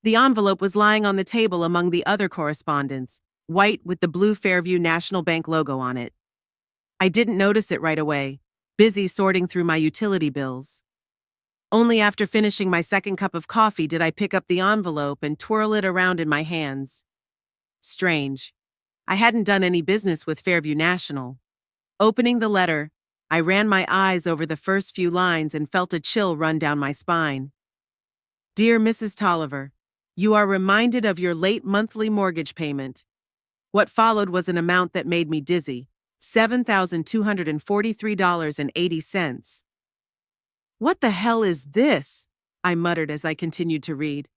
The envelope was lying on the table among the other correspondence, white with the blue Fairview National Bank logo on it. I didn't notice it right away, busy sorting through my utility bills. Only after finishing my second cup of coffee did I pick up the envelope and twirl it around in my hands. Strange. I hadn't done any business with Fairview National. Opening the letter, I ran my eyes over the first few lines and felt a chill run down my spine. Dear Mrs. Tolliver, you are reminded of your late monthly mortgage payment. What followed was an amount that made me dizzy, $7,243.80. What the hell is this? I muttered as I continued to read.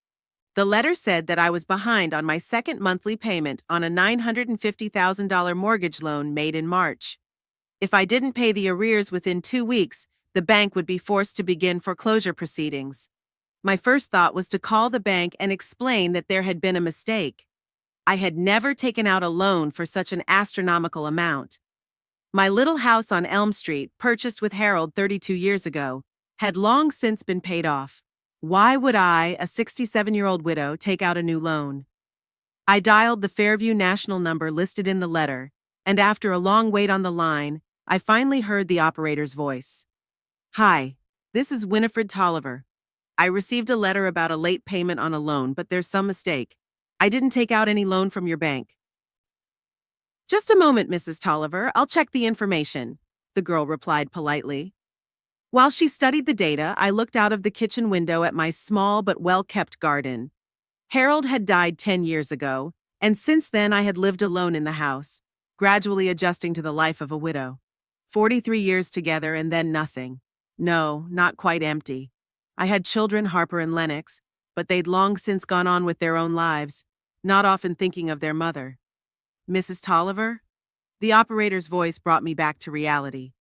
The letter said that I was behind on my second monthly payment on a $950,000 mortgage loan made in March. If I didn't pay the arrears within 2 weeks, the bank would be forced to begin foreclosure proceedings. My first thought was to call the bank and explain that there had been a mistake. I had never taken out a loan for such an astronomical amount. My little house on Elm Street, purchased with Harold 32 years ago, had long since been paid off. Why would I, a 67-year-old widow, take out a new loan? I dialed the Fairview National number listed in the letter, and after a long wait on the line, I finally heard the operator's voice. Hi, this is Winifred Tolliver. I received a letter about a late payment on a loan, but there's some mistake. I didn't take out any loan from your bank. Just a moment, Mrs. Tolliver. I'll check the information, the girl replied politely. While she studied the data, I looked out of the kitchen window at my small but well-kept garden. Harold had died 10 years ago, and since then I had lived alone in the house, gradually adjusting to the life of a widow. 43 years together and then nothing. No, not quite empty. I had children, Harper and Lennox, but they'd long since gone on with their own lives, not often thinking of their mother. Mrs. Tolliver? The operator's voice brought me back to reality.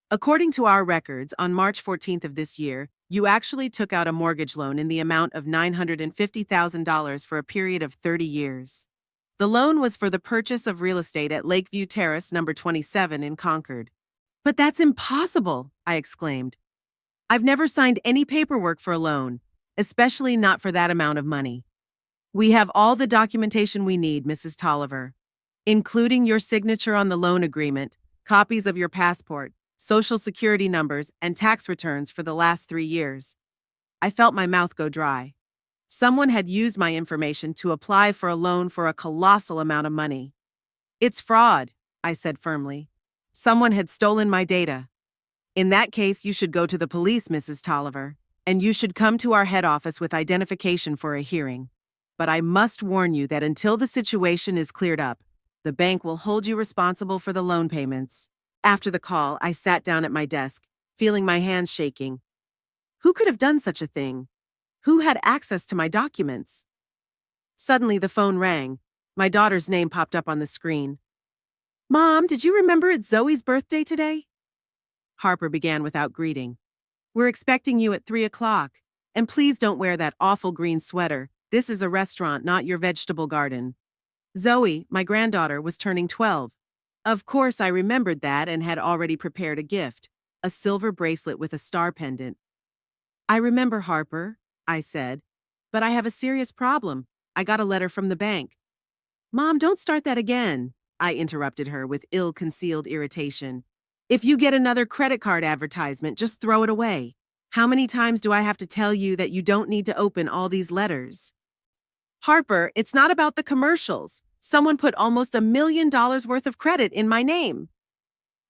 According to our records, on March 14th of this year, you actually took out a mortgage loan in the amount of $950,000 for a period of 30 years. The loan was for the purchase of real estate at Lakeview Terrace, number 27 in Concord. But that's impossible, I exclaimed. I've never signed any paperwork for a loan, especially not for that amount of money. We have all the documentation we need, Mrs. Tolliver, including your signature on the loan agreement, copies of your passport, social security numbers, and tax returns for the last 3 years. I felt my mouth go dry. Someone had used my information to apply for a loan for a colossal amount of money. It's fraud, I said firmly. Someone had stolen my data. In that case, you should go to the police, Mrs. Tolliver, and you should come to our head office with identification for a hearing. But I must warn you that until the situation is cleared up, the bank will hold you responsible for the loan payments. After the call, I sat down at my desk, feeling my hands shaking. Who could have done such a thing? Who had access to my documents? Suddenly, the phone rang. My daughter's name popped up on the screen. Mom, did you remember it's Zoe's birthday today? Harper began without greeting. We're expecting you at 3 o'clock, and please don't wear that awful green sweater. This is a restaurant, not your vegetable garden. Zoe, my granddaughter, was turning 12. Of course, I remembered that and had already prepared a gift, a silver bracelet with a star pendant. I remember, Harper, I said, but I have a serious problem. I got a letter from the bank. Mom, don't start that again, I interrupted her with ill-concealed irritation. If you get another credit card advertisement, just throw it away. How many times do I have to tell you that you don't need to open all these letters? Harper, it's not about the commercials. Someone put almost $1 million worth of credit in my name.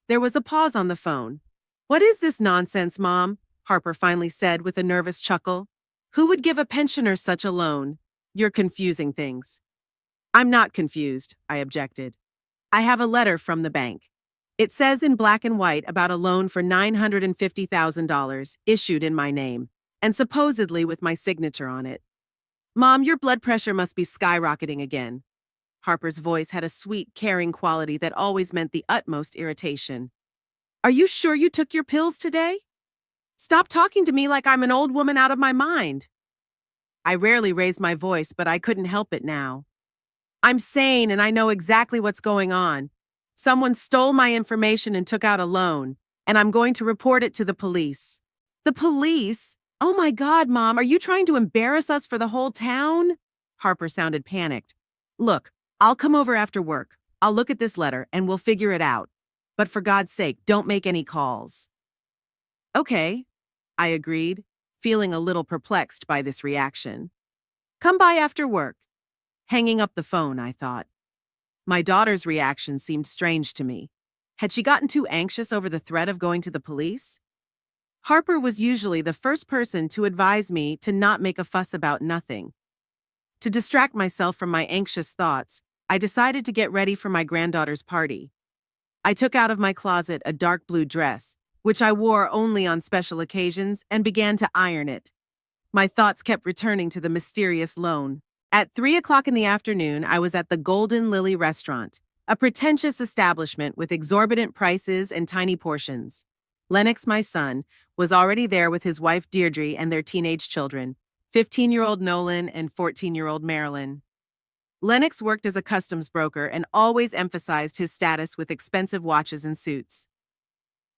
There was a pause on the phone. What is this nonsense, Mom? Harper finally said with a nervous chuckle. Who would give a pensioner such a loan? You're confusing things. I'm not confused, I objected. I have a letter from the bank. It says in black and white about a loan for $950,000 issued in my name, and supposedly with my signature on it. Mom, your blood pressure must be skyrocketing again. Harper's voice had a sweet, caring quality that always meant the utmost irritation. Are you sure you took your pills today? Stop talking to me like I'm an old woman out of my mind. I rarely raised my voice, but I couldn't help it now. I'm sane and I know exactly what's going on. Someone stole my information and took out a loan, and I'm going to report it to the police. The police? Oh my God, Mom, are you trying to embarrass us for the whole town? Harper sounded panicked. Look, I'll come over after work. I'll look at this letter and we'll figure it out. But for God's sake, don't make any calls. Okay, I agreed, feeling a little perplexed by this reaction. Come by after work. Hanging up the phone, I thought. My daughter's reaction seemed strange to me. Had she gotten too anxious over the threat of going to the police? Harper was usually the first person to advise me to not make a fuss about nothing. To distract myself from my anxious thoughts, I decided to get ready for my granddaughter's party. I took out of my closet a dark blue dress, which I wore only on special occasions, and began to iron it. My thoughts kept returning to the mysterious loan. At 3 o'clock in the afternoon, I was at the Golden Lily restaurant, a pretentious establishment with exorbitant prices and tiny portions. Lennox, my son, was already there with his wife Deirdre and their teenage children, 15-year-old Nolan and 14-year-old Marilyn. Lennox worked as a customs broker and always emphasized his status with expensive watches and suits.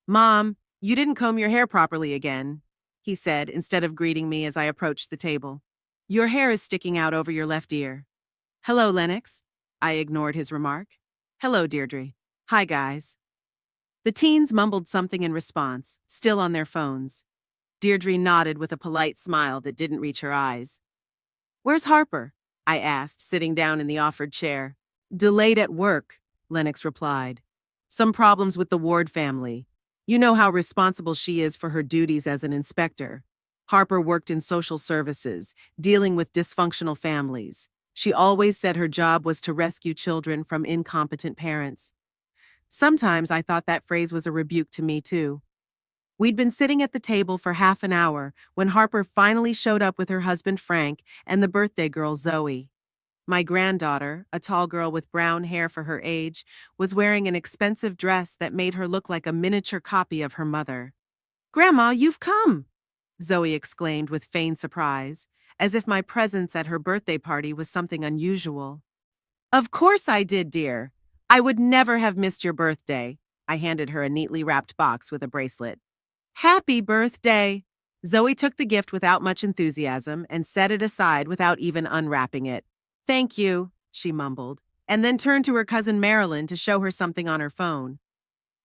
Mom, you didn't comb your hair properly again, he said instead of greeting me as I approached the table. Your hair is sticking out over your left ear. Hello, Lennox. I ignored his remark. Hello, Deirdre. Hi, guys. The teens mumbled something in response, still on their phones. Deirdre nodded with a polite smile that didn't reach her eyes. Where's Harper? I asked, sitting down in the offered chair. Delayed at work, Lennox replied. Some problems with the Ward family. You know how responsible she is for her duties as an inspector. Harper worked in social services, dealing with dysfunctional families. She always said her job was to rescue children from incompetent parents. Sometimes I thought that phrase was a rebuke to me, too. We'd been sitting at the table for half an hour when Harper finally showed up with her husband Frank and the birthday girl Zoe. My granddaughter, a tall girl with brown hair for her age, was wearing an expensive dress that made her look like a miniature copy of her mother. Grandma, you've come! Zoe exclaimed with feigned surprise, as if my presence at her birthday party was something unusual. Of course I did, dear. I would never have missed your birthday. I handed her a neatly wrapped box with a bracelet. Happy birthday! Zoe took the gift without much enthusiasm and set it aside without even unwrapping it. Thank you, she mumbled, and then turned to her cousin Marilyn to show her something on her phone.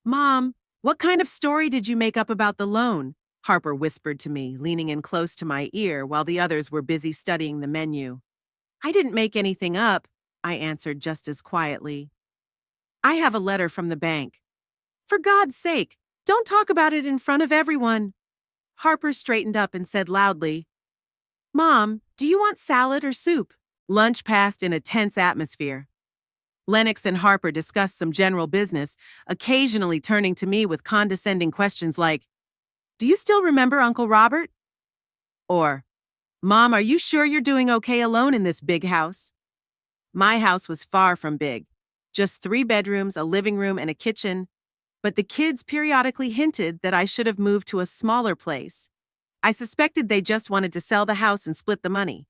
Mom, what kind of story did you make up about the loan? Harper whispered to me, leaning in close to my ear while the others were busy studying the menu. I didn't make anything up, I answered just as quietly. I have a letter from the bank. For God's sake, don't talk about it in front of everyone. Harper straightened up and said loudly, Mom, do you want salad or soup? Lunch passed in a tense atmosphere. Lennox and Harper discussed some general business, occasionally turning to me with condescending questions like, Do you still remember Uncle Robert? Or, Mom, are you sure you're doing okay alone in this big house? My house was far from big. Just 3 bedrooms, a living room, and a kitchen. But the kids periodically hinted that I should have moved to a smaller place. I suspected they just wanted to sell the house and split the money.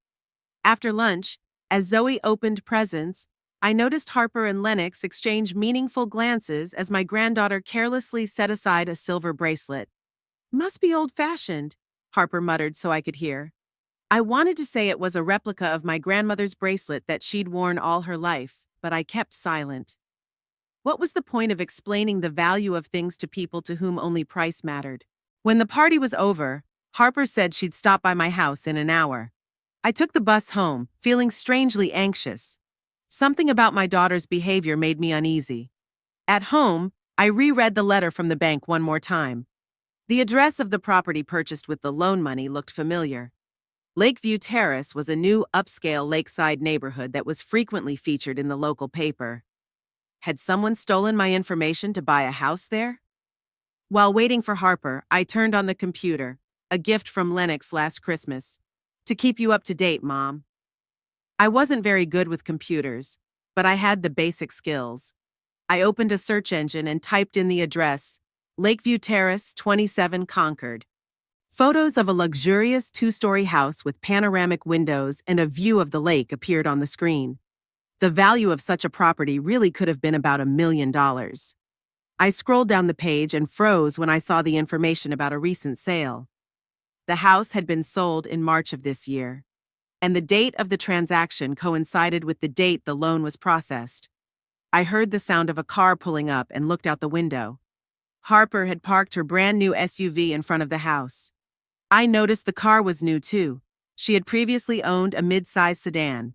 After lunch, as Zoe opened presents, I noticed Harper and Lennox exchange meaningful glances as my granddaughter carelessly set aside a silver bracelet. Must be old-fashioned, Harper muttered so I could hear. I wanted to say it was a replica of my grandmother's bracelet that she'd worn all her life, but I kept silent. What was the point of explaining the value of things to people to whom only price mattered? When the party was over, Harper said she'd stop by my house in an hour. I took the bus home, feeling strangely anxious. Something about my daughter's behavior made me uneasy. At home, I reread the letter from the bank one more time. The address of the property purchased with the loan money looked familiar. Lakeview Terrace was a new upscale lakeside neighborhood that was frequently featured in the local paper. Had someone stolen my information to buy a house there? While waiting for Harper, I turned on the computer, a gift from Lennox last Christmas. To keep you up to date, Mom. I wasn't very good with computers, but I had the basic skills. I opened a search engine and typed in the address, Lakeview Terrace, 27 Concord. Photos of a luxurious 2-story house with panoramic windows and a view of the lake appeared on the screen. The value of such a property really could have been about $1 million. I scrolled down the page and froze when I saw the information about a recent sale. The house had been sold in March of this year, and the date of the transaction coincided with the date the loan was processed. I heard the sound of a car pulling up and looked out the window. Harper had parked her brand new SUV in front of the house. I noticed the car was new too. She had previously owned a mid-sized sedan.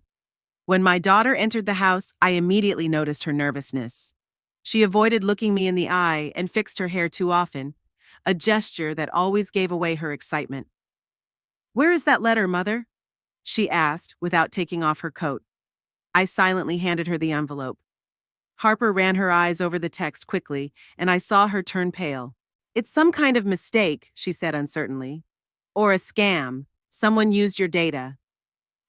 When my daughter entered the house, I immediately noticed her nervousness. She avoided looking me in the eye and fixed her hair too often, a gesture that always gave away her excitement. "Where is that letter, Mother?" she asked without taking off her coat. I silently handed her the envelope. Harper ran her eyes over the text quickly, and I saw her turn pale. "It's some kind of mistake," she said uncertainly. "Or a scam. Someone used your data."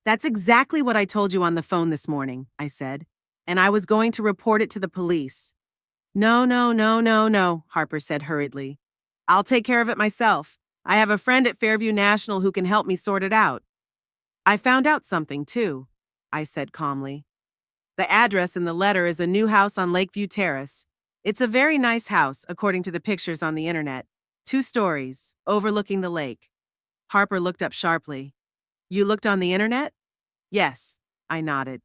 "That's exactly what I told you on the phone this morning," I said, "and I was going to report it to the police." "No, no, no, no, no," Harper said hurriedly. "I'll take care of it myself. I have a friend at Fairview National who can help me sort it out." "I found out something, too," I said calmly. "The address in the letter is a new house on Lakeview Terrace. It's a very nice house, according to the pictures on the internet. 2 stories, overlooking the lake." Harper looked up sharply. "You looked on the internet?" "Yes," I nodded.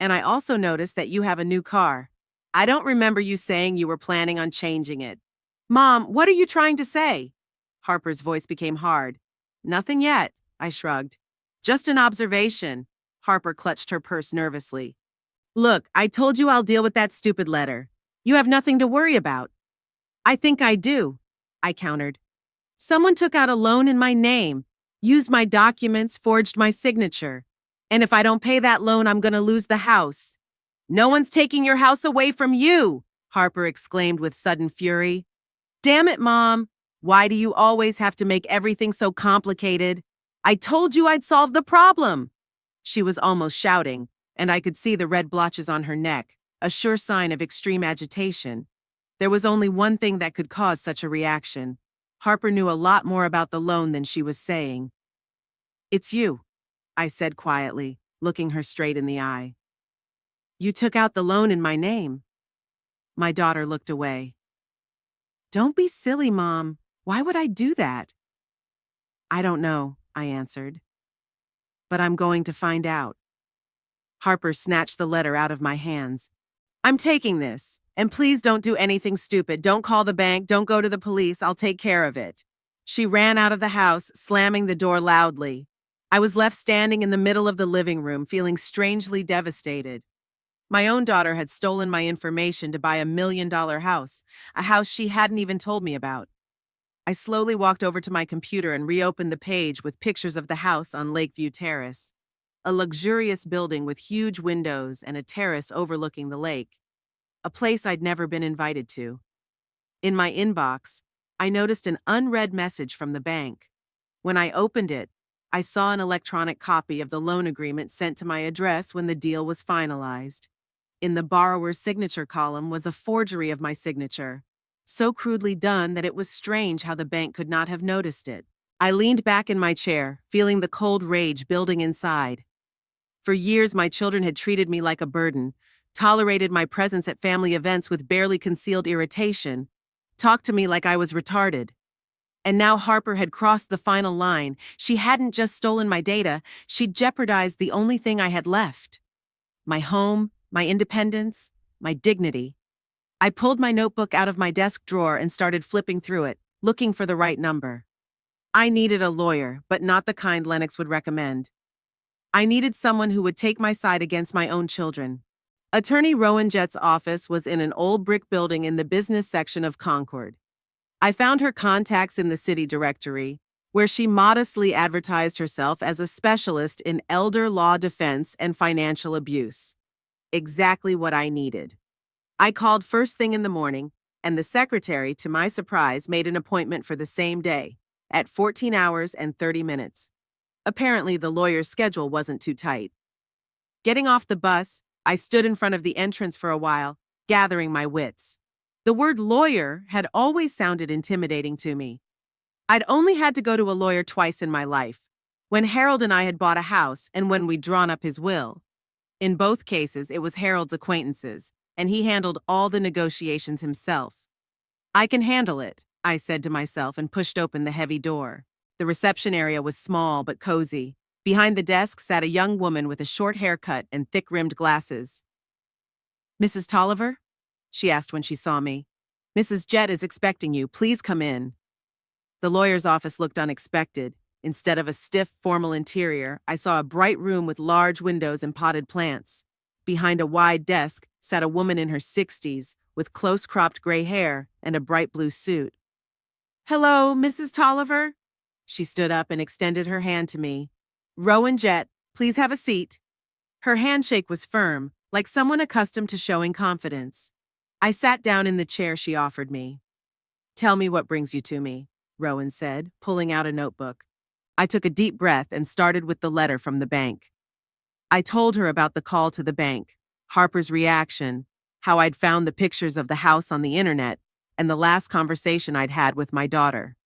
"And I also noticed that you have a new car. I don't remember you saying you were planning on changing it." "Mom, what are you trying to say?" Harper's voice became hard. "Nothing yet," I shrugged. "Just an observation." Harper clutched her purse nervously. "Look, I told you I'll deal with that stupid letter. You have nothing to worry about." "I think I do," I countered. "Someone took out a loan in my name, used my documents, forged my signature. And if I don't pay that loan, I'm gonna lose the house." "No one's taking your house away from you," Harper exclaimed with sudden fury. "Damn it, Mom. Why do you always have to make everything so complicated? I told you I'd solve the problem." She was almost shouting, and I could see the red blotches on her neck, a sure sign of extreme agitation. There was only one thing that could cause such a reaction. Harper knew a lot more about the loan than she was saying. "It's you," I said quietly, looking her straight in the eye. "You took out the loan in my name." My daughter looked away. "Don't be silly, Mom. Why would I do that?" "I don't know," I answered. "But I'm going to find out." Harper snatched the letter out of my hands. "I'm taking this. And please don't do anything stupid. Don't call the bank. Don't go to the police. I'll take care of it." She ran out of the house, slamming the door loudly. I was left standing in the middle of the living room, feeling strangely devastated. My own daughter had stolen my information to buy $1 million house, a house she hadn't even told me about. I slowly walked over to my computer and reopened the page with pictures of the house on Lakeview Terrace, a luxurious building with huge windows and a terrace overlooking the lake, a place I'd never been invited to. In my inbox, I noticed an unread message from the bank. When I opened it, I saw an electronic copy of the loan agreement sent to my address when the deal was finalized. In the borrower's signature column was a forgery of my signature, so crudely done that it was strange how the bank could not have noticed it. I leaned back in my chair, feeling the cold rage building inside. For years, my children had treated me like a burden, tolerated my presence at family events with barely concealed irritation, talked to me like I was retarded. And now Harper had crossed the final line. She hadn't just stolen my data, she'd jeopardized the only thing I had left. My home, my independence, my dignity. I pulled my notebook out of my desk drawer and started flipping through it, looking for the right number. I needed a lawyer, but not the kind Lennox would recommend. I needed someone who would take my side against my own children. Attorney Rowan Jett's office was in an old brick building in the business section of Concord. I found her contacts in the city directory, where she modestly advertised herself as a specialist in elder law defense and financial abuse. Exactly what I needed. I called first thing in the morning, and the secretary, to my surprise, made an appointment for the same day, at 14 hours and 30 minutes. Apparently, the lawyer's schedule wasn't too tight. Getting off the bus, I stood in front of the entrance for a while, gathering my wits. The word lawyer had always sounded intimidating to me. I'd only had to go to a lawyer twice in my life, when Harold and I had bought a house and when we'd drawn up his will. In both cases, it was Harold's acquaintances, and he handled all the negotiations himself. "I can handle it," I said to myself and pushed open the heavy door. The reception area was small but cozy. Behind the desk sat a young woman with a short haircut and thick-rimmed glasses. "Mrs. Tolliver?" she asked when she saw me. "Mrs. Jett is expecting you. Please come in." The lawyer's office looked unexpected. Instead of a stiff, formal interior, I saw a bright room with large windows and potted plants. Behind a wide desk sat a woman in her 60s with close-cropped gray hair and a bright blue suit. "Hello, Mrs. Tolliver?" She stood up and extended her hand to me. "Rowan Jett, please have a seat." Her handshake was firm, like someone accustomed to showing confidence. I sat down in the chair she offered me. "Tell me what brings you to me," Rowan said, pulling out a notebook. I took a deep breath and started with the letter from the bank. I told her about the call to the bank, Harper's reaction, how I'd found the pictures of the house on the internet, and the last conversation I'd had with my daughter.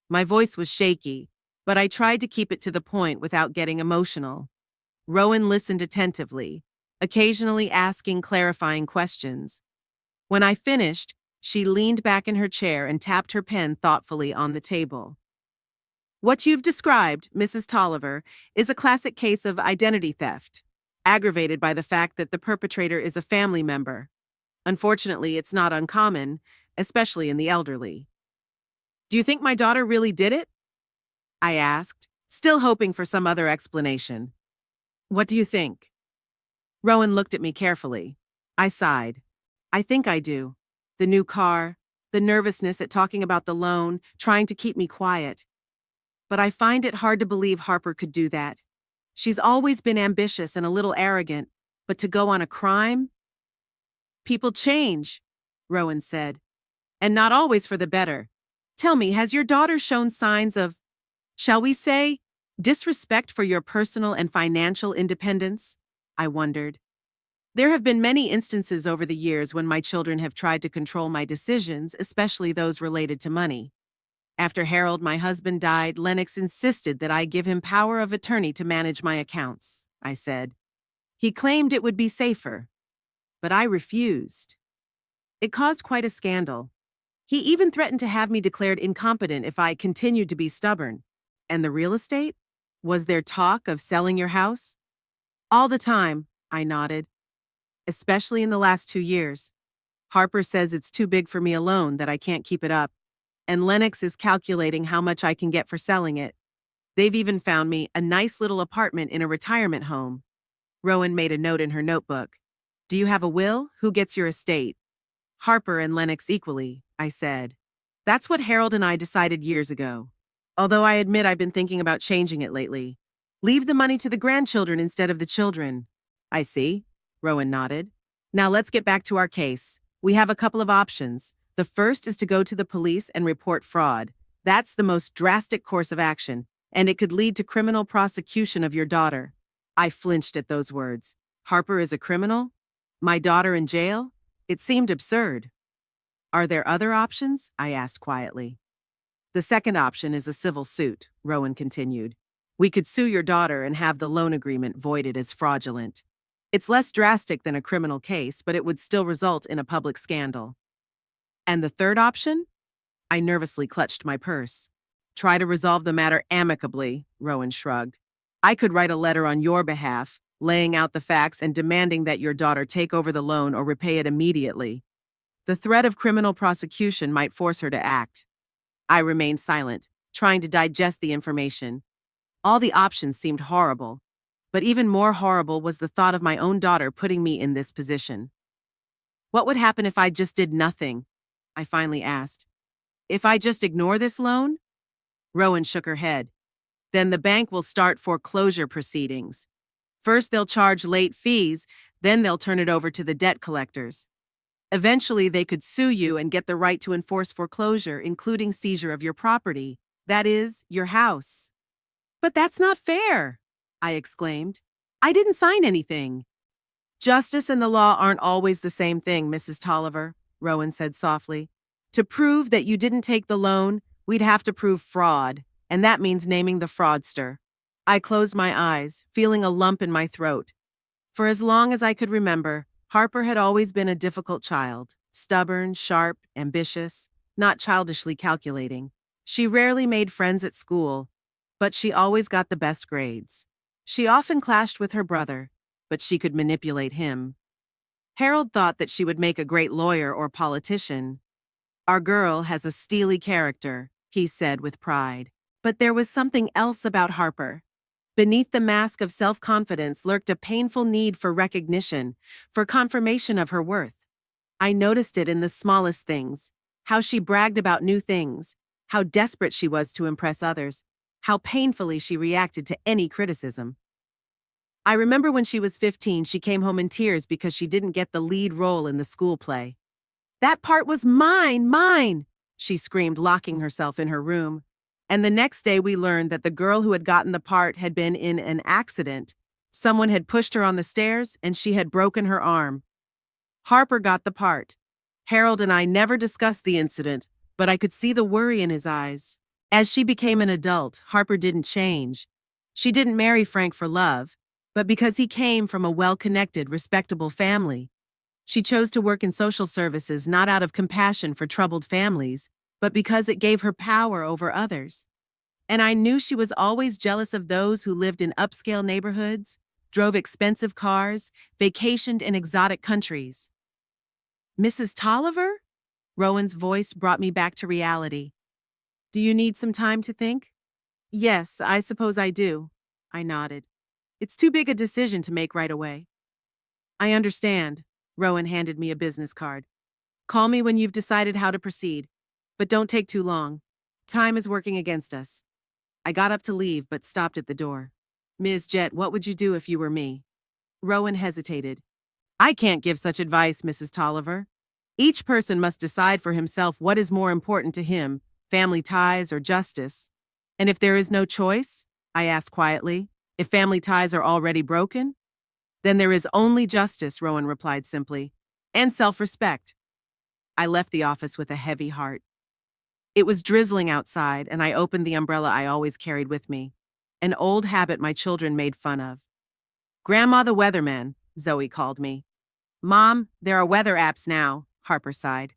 My voice was shaky, but I tried to keep it to the point without getting emotional. Rowan listened attentively, occasionally asking clarifying questions. When I finished, she leaned back in her chair and tapped her pen thoughtfully on the table. "What you've described, Mrs. Tolliver, is a classic case of identity theft, aggravated by the fact that the perpetrator is a family member. Unfortunately, it's not uncommon, especially in the elderly." "Do you think my daughter really did it?" I asked, still hoping for some other explanation. "What do you think?" Rowan looked at me carefully. I sighed. "I think I do. The new car, the nervousness at talking about the loan, trying to keep me quiet. But I find it hard to believe Harper could do that. She's always been ambitious and a little arrogant, but to go on a crime?" "People change," Rowan said, "and not always for the better. Tell me, has your daughter shown signs of, shall we say, disrespect for your personal and financial independence?" I wondered. There have been many instances over the years when my children have tried to control my decisions, especially those related to money. After Harold, my husband, died, Lennox insisted that I give him power of attorney to manage my accounts, I said. He claimed it would be safer, but I refused. It caused quite a scandal. He even threatened to have me declared incompetent if I continued to be stubborn. "And the real estate? Was there talk of selling your house?" "All the time," I nodded. "Especially in the last 2 years. Harper says it's too big for me alone, that I can't keep it up. And Lennox is calculating how much I can get for selling it. They've even found me a nice little apartment in a retirement home." Rowan made a note in her notebook. "Do you have a will? Who gets your estate?" "Harper and Lennox equally," I said. "That's what Harold and I decided years ago. Although I admit I've been thinking about changing it lately. Leave the money to the grandchildren instead of the children." "I see," Rowan nodded. "Now let's get back to our case. We have a couple of options. The first is to go to the police and report fraud. That's the most drastic course of action, and it could lead to criminal prosecution of your daughter." I flinched at those words. Harper is a criminal? My daughter in jail? It seemed absurd. "Are there other options?" I asked quietly. "The second option is a civil suit," Rowan continued. "We could sue your daughter and have the loan agreement voided as fraudulent. It's less drastic than a criminal case, but it would still result in a public scandal." "And the third option?" I nervously clutched my purse. "Try to resolve the matter amicably," Rowan shrugged. "I could write a letter on your behalf, laying out the facts and demanding that your daughter take over the loan or repay it immediately. The threat of criminal prosecution might force her to act." I remained silent, trying to digest the information. All the options seemed horrible, but even more horrible was the thought of my own daughter putting me in this position. "What would happen if I just did nothing?" I finally asked. "If I just ignore this loan?" Rowan shook her head. "Then the bank will start foreclosure proceedings. First they'll charge late fees, then they'll turn it over to the debt collectors. Eventually they could sue you and get the right to enforce foreclosure, including seizure of your property. That is, your house." "But that's not fair," I exclaimed. "I didn't sign anything." "Justice and the law aren't always the same thing, Mrs. Tolliver," Rowan said softly. "To prove that you didn't take the loan, we'd have to prove fraud, and that means naming the fraudster." I closed my eyes, feeling a lump in my throat. For as long as I could remember, Harper had always been a difficult child, stubborn, sharp, ambitious, not childishly calculating. She rarely made friends at school, but she always got the best grades. She often clashed with her brother, but she could manipulate him. Harold thought that she would make a great lawyer or politician. Our girl has a steely character, he said with pride. But there was something else about Harper. Beneath the mask of self-confidence lurked a painful need for recognition, for confirmation of her worth. I noticed it in the smallest things, how she bragged about new things, how desperate she was to impress others, how painfully she reacted to any criticism. I remember when she was 15, she came home in tears because she didn't get the lead role in the school play. "That part was mine," she screamed, locking herself in her room. And the next day we learned that the girl who had gotten the part had been in an accident. Someone had pushed her on the stairs and she had broken her arm. Harper got the part. Harold and I never discussed the incident, but I could see the worry in his eyes. As she became an adult, Harper didn't change. She didn't marry Frank for love, but because he came from a well-connected, respectable family. She chose to work in social services not out of compassion for troubled families, but because it gave her power over others. And I knew she was always jealous of those who lived in upscale neighborhoods, drove expensive cars, vacationed in exotic countries. "Mrs. Tolliver?" Rowan's voice brought me back to reality. "Do you need some time to think?" "Yes, I suppose I do," I nodded. "It's too big a decision to make right away." "I understand." Rowan handed me a business card. "Call me when you've decided how to proceed. But don't take too long. Time is working against us." I got up to leave, but stopped at the door. "Ms. Jett, what would you do if you were me?" Rowan hesitated. "I can't give such advice, Mrs. Tolliver. Each person must decide for himself what is more important to him, family ties or justice." "And if there is no choice?" I asked quietly. "If family ties are already broken?" "Then there is only justice," Rowan replied simply, "and self-respect." I left the office with a heavy heart. It was drizzling outside, and I opened the umbrella I always carried with me, an old habit my children made fun of. "Grandma the Weatherman," Zoe called me. "Mom, there are weather apps now," Harper sighed.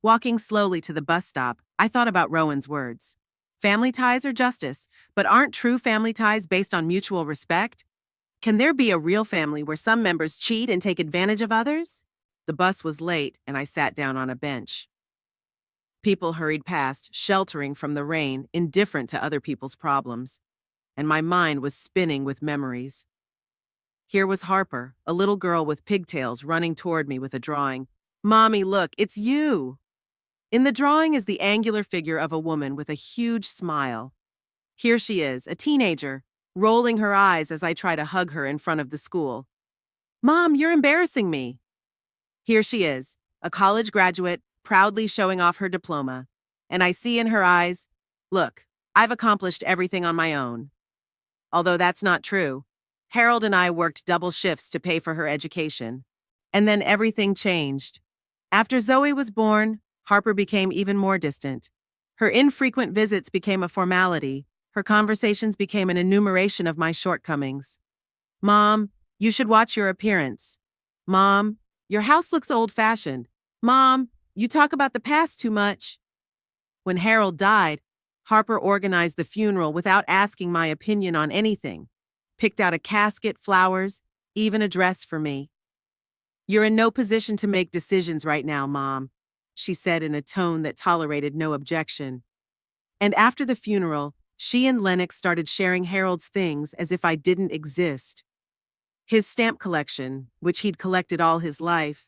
Walking slowly to the bus stop, I thought about Rowan's words. Family ties are justice, but aren't true family ties based on mutual respect? Can there be a real family where some members cheat and take advantage of others? The bus was late, and I sat down on a bench. People hurried past, sheltering from the rain, indifferent to other people's problems. And my mind was spinning with memories. Here was Harper, a little girl with pigtails, running toward me with a drawing. "Mommy, look, it's you!" In the drawing is the angular figure of a woman with a huge smile. Here she is, a teenager, rolling her eyes as I try to hug her in front of the school. "Mom, you're embarrassing me." Here she is, a college graduate, proudly showing off her diploma. And I see in her eyes, "Look, I've accomplished everything on my own." Although that's not true. Harold and I worked double shifts to pay for her education. And then everything changed. After Zoe was born, Harper became even more distant. Her infrequent visits became a formality. Her conversations became an enumeration of my shortcomings. "Mom, you should watch your appearance." "Mom, your house looks old-fashioned." "Mom, you talk about the past too much." When Harold died, Harper organized the funeral without asking my opinion on anything. Picked out a casket, flowers, even a dress for me. "You're in no position to make decisions right now, Mom," she said in a tone that tolerated no objection. And after the funeral, she and Lennox started sharing Harold's things as if I didn't exist. His stamp collection, which he'd collected all his life,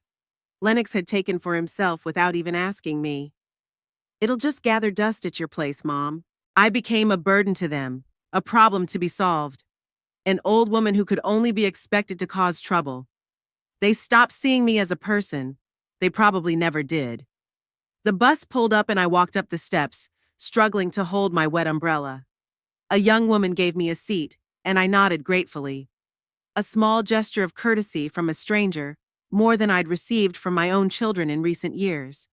Lennox had taken for himself without even asking me. "It'll just gather dust at your place, Mom." I became a burden to them, a problem to be solved. An old woman who could only be expected to cause trouble. They stopped seeing me as a person. They probably never did. The bus pulled up and I walked up the steps, struggling to hold my wet umbrella. A young woman gave me a seat, and I nodded gratefully. A small gesture of courtesy from a stranger, more than I'd received from my own children in recent years.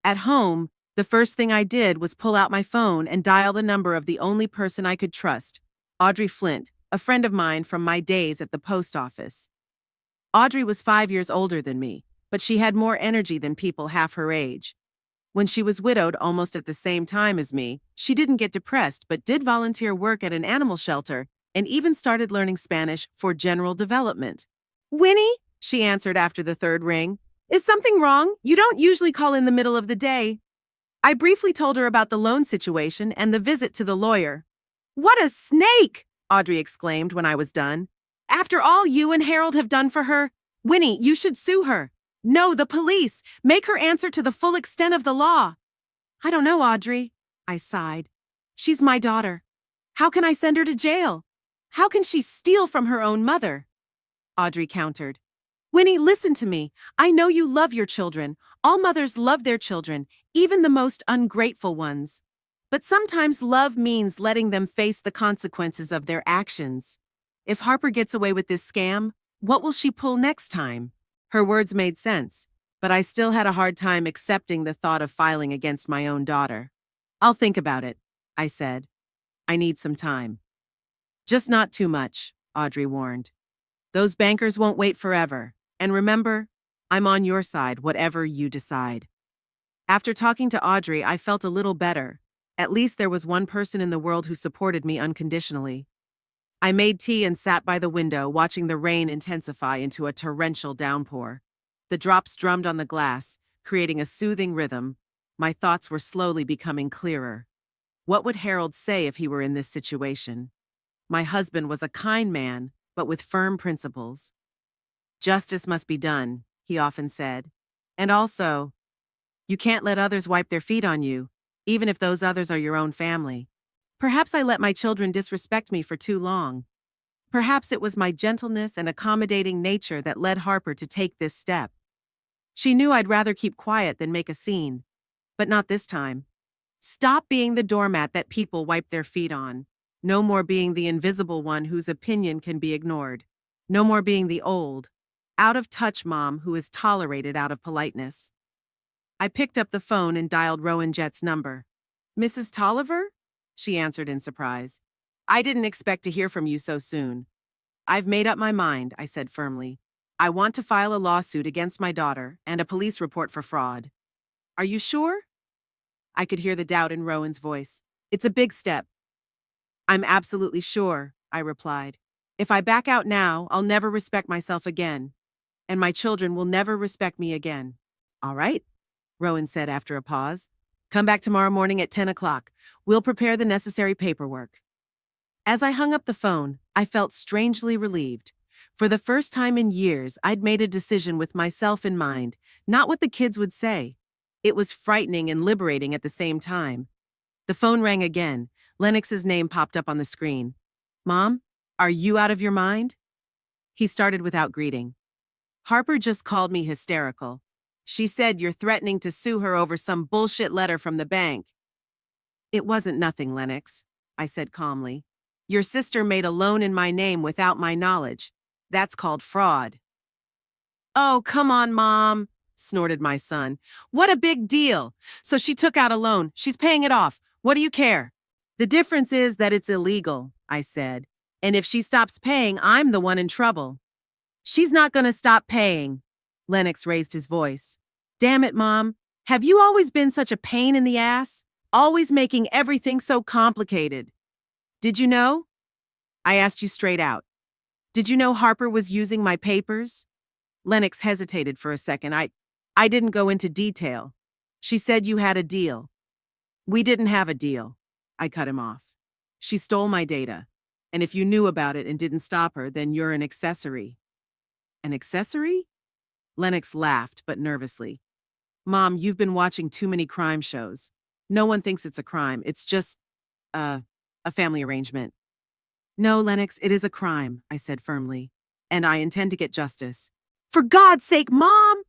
At home, the first thing I did was pull out my phone and dial the number of the only person I could trust, Audrey Flint, a friend of mine from my days at the post office. Audrey was 5 years older than me, but she had more energy than people half her age. When she was widowed almost at the same time as me, she didn't get depressed but did volunteer work at an animal shelter and even started learning Spanish for general development. Winnie, she answered after the third ring. Is something wrong? You don't usually call in the middle of the day. I briefly told her about the loan situation and the visit to the lawyer. What a snake! Audrey exclaimed when I was done. After all you and Harold have done for her, Winnie, you should sue her. No, the police. Make her answer to the full extent of the law. I don't know, Audrey, I sighed. She's my daughter. How can I send her to jail? How can she steal from her own mother? Audrey countered. Winnie, listen to me. I know you love your children. All mothers love their children, even the most ungrateful ones. But sometimes love means letting them face the consequences of their actions. If Harper gets away with this scam, what will she pull next time? Her words made sense, but I still had a hard time accepting the thought of filing against my own daughter. I'll think about it, I said. I need some time. Just not too much, Audrey warned. Those bankers won't wait forever. And remember, I'm on your side, whatever you decide. After talking to Audrey, I felt a little better. At least there was one person in the world who supported me unconditionally. I made tea and sat by the window, watching the rain intensify into a torrential downpour. The drops drummed on the glass, creating a soothing rhythm. My thoughts were slowly becoming clearer. What would Harold say if he were in this situation? My husband was a kind man, but with firm principles. Justice must be done, he often said. And also, you can't let others wipe their feet on you, even if those others are your own family. Perhaps I let my children disrespect me for too long. Perhaps it was my gentleness and accommodating nature that led Harper to take this step. She knew I'd rather keep quiet than make a scene. But not this time. Stop being the doormat that people wipe their feet on. No more being the invisible one whose opinion can be ignored. No more being the old, out-of-touch mom who is tolerated out of politeness. I picked up the phone and dialed Rowan Jett's number. Mrs. Tolliver? She answered in surprise. I didn't expect to hear from you so soon. I've made up my mind, I said firmly. I want to file a lawsuit against my daughter and a police report for fraud. Are you sure? I could hear the doubt in Rowan's voice. It's a big step. I'm absolutely sure, I replied. If I back out now, I'll never respect myself again, and my children will never respect me again. All right, Rowan said after a pause. Come back tomorrow morning at 10 o'clock. We'll prepare the necessary paperwork. As I hung up the phone, I felt strangely relieved. For the first time in years, I'd made a decision with myself in mind, not what the kids would say. It was frightening and liberating at the same time. The phone rang again. Lennox's name popped up on the screen. Mom, are you out of your mind? He started without greeting. Harper just called me hysterical. She said you're threatening to sue her over some bullshit letter from the bank. It wasn't nothing, Lennox, I said calmly. Your sister made a loan in my name without my knowledge. That's called fraud. Oh, come on, Mom, snorted my son. What a big deal. So she took out a loan. She's paying it off. What do you care? The difference is that it's illegal, I said. And if she stops paying, I'm the one in trouble. She's not going to stop paying. Lennox raised his voice. Damn it, Mom. Have you always been such a pain in the ass? Always making everything so complicated. Did you know? I asked you straight out. Did you know Harper was using my papers? Lennox hesitated for a second. I didn't go into detail. She said you had a deal. We didn't have a deal. I cut him off. She stole my data. And if you knew about it and didn't stop her, then you're an accessory. An accessory? Lennox laughed, but nervously. Mom, you've been watching too many crime shows. No one thinks it's a crime. It's just, a family arrangement. No, Lennox, it is a crime, I said firmly. And I intend to get justice. For God's sake, Mom!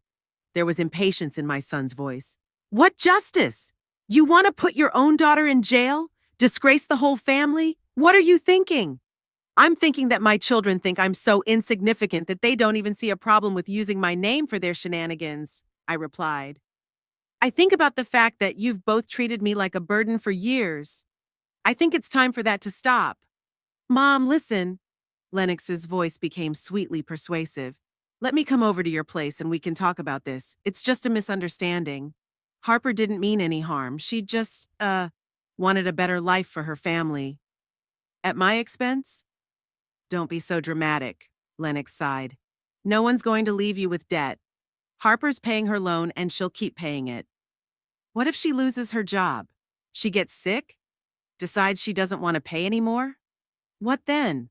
There was impatience in my son's voice. What justice? You want to put your own daughter in jail? Disgrace the whole family? What are you thinking? I'm thinking that my children think I'm so insignificant that they don't even see a problem with using my name for their shenanigans, I replied. I think about the fact that you've both treated me like a burden for years. I think it's time for that to stop. Mom, listen. Lennox's voice became sweetly persuasive. Let me come over to your place and we can talk about this. It's just a misunderstanding. Harper didn't mean any harm. She just, wanted a better life for her family. At my expense? Don't be so dramatic, Lennox sighed. No one's going to leave you with debt. Harper's paying her loan and she'll keep paying it. What if she loses her job? She gets sick? Decides she doesn't want to pay anymore? What then?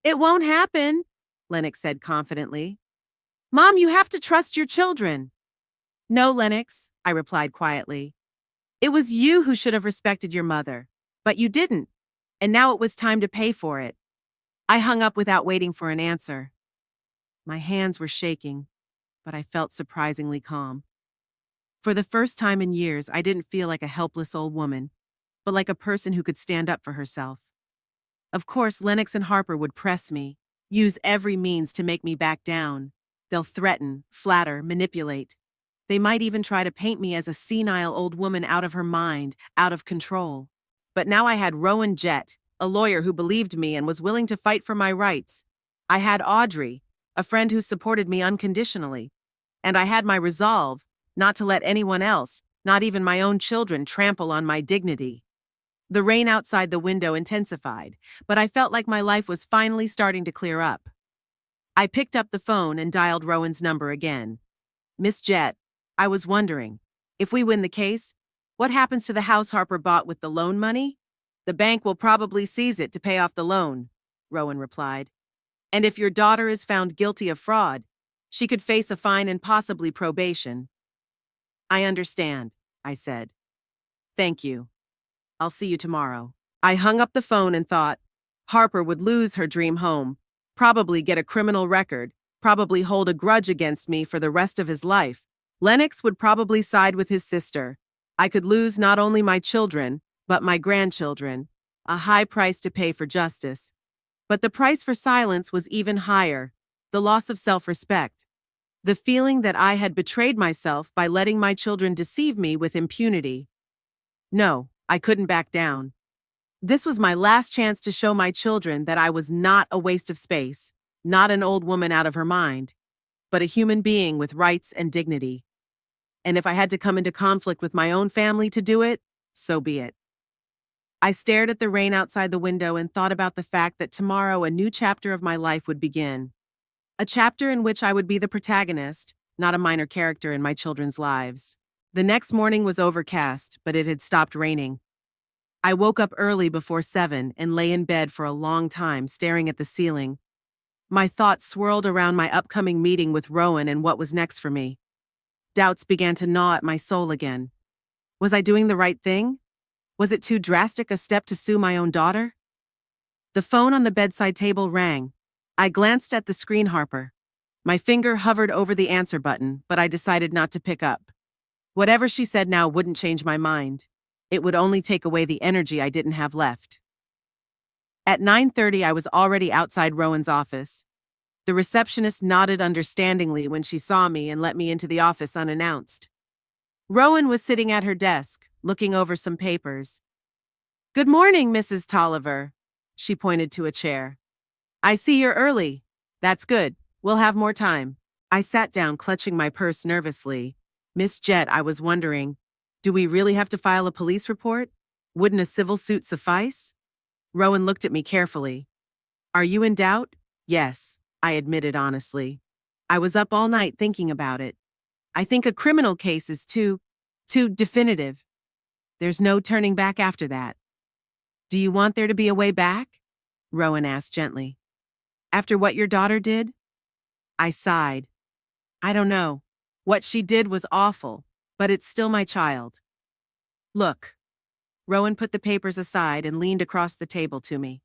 It won't happen, Lennox said confidently. Mom, you have to trust your children. No, Lennox, I replied quietly. It was you who should have respected your mother, but you didn't, and now it was time to pay for it. I hung up without waiting for an answer. My hands were shaking, but I felt surprisingly calm. For the first time in years, I didn't feel like a helpless old woman, but like a person who could stand up for herself. Of course, Lennox and Harper would press me, use every means to make me back down. They'll threaten, flatter, manipulate. They might even try to paint me as a senile old woman out of her mind, out of control. But now I had Rowan Jett, a lawyer who believed me and was willing to fight for my rights. I had Audrey, a friend who supported me unconditionally. And I had my resolve not to let anyone else, not even my own children, trample on my dignity. The rain outside the window intensified, but I felt like my life was finally starting to clear up. I picked up the phone and dialed Rowan's number again. Miss Jett, I was wondering, if we win the case, what happens to the house Harper bought with the loan money? The bank will probably seize it to pay off the loan, Rowan replied. And if your daughter is found guilty of fraud, she could face a fine and possibly probation. I understand, I said. Thank you. I'll see you tomorrow. I hung up the phone and thought, Harper would lose her dream home, probably get a criminal record, probably hold a grudge against me for the rest of his life. Lennox would probably side with his sister. I could lose not only my children, but my grandchildren, a high price to pay for justice. But the price for silence was even higher, the loss of self-respect. The feeling that I had betrayed myself by letting my children deceive me with impunity. No, I couldn't back down. This was my last chance to show my children that I was not a waste of space, not an old woman out of her mind, but a human being with rights and dignity. And if I had to come into conflict with my own family to do it, so be it. I stared at the rain outside the window and thought about the fact that tomorrow a new chapter of my life would begin. A chapter in which I would be the protagonist, not a minor character in my children's lives. The next morning was overcast, but it had stopped raining. I woke up early before 7 and lay in bed for a long time, staring at the ceiling. My thoughts swirled around my upcoming meeting with Rowan and what was next for me. Doubts began to gnaw at my soul again. Was I doing the right thing? Was it too drastic a step to sue my own daughter? The phone on the bedside table rang. I glanced at the screen. Harper. My finger hovered over the answer button, but I decided not to pick up. Whatever she said now wouldn't change my mind. It would only take away the energy I didn't have left. At 9:30, I was already outside Rowan's office. The receptionist nodded understandingly when she saw me and let me into the office unannounced. Rowan was sitting at her desk, looking over some papers. Good morning, Mrs. Tolliver. She pointed to a chair. I see you're early. That's good. We'll have more time. I sat down, clutching my purse nervously. Miss Jett, I was wondering, do we really have to file a police report? Wouldn't a civil suit suffice? Rowan looked at me carefully. Are you in doubt? Yes, I admitted honestly. I was up all night thinking about it. I think a criminal case is too definitive. There's no turning back after that. Do you want there to be a way back? Rowan asked gently. After what your daughter did? I sighed. I don't know. What she did was awful, but it's still my child. Look. Rowan put the papers aside and leaned across the table to me.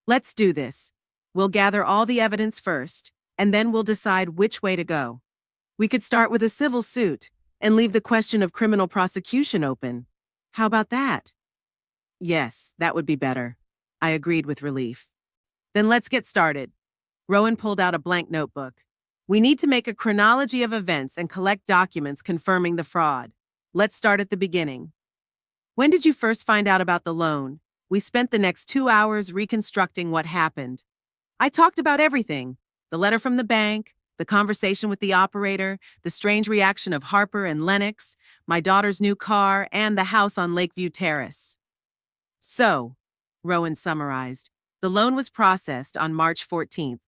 Let's do this. We'll gather all the evidence first, and then we'll decide which way to go. We could start with a civil suit and leave the question of criminal prosecution open. How about that? Yes, that would be better. I agreed with relief. Then let's get started. Rowan pulled out a blank notebook. We need to make a chronology of events and collect documents confirming the fraud. Let's start at the beginning. When did you first find out about the loan? We spent the next 2 hours reconstructing what happened. I talked about everything. The letter from the bank, The conversation with the operator, the strange reaction of Harper and Lennox, my daughter's new car, and the house on Lakeview Terrace. So, Rowan summarized, the loan was processed on March 14th.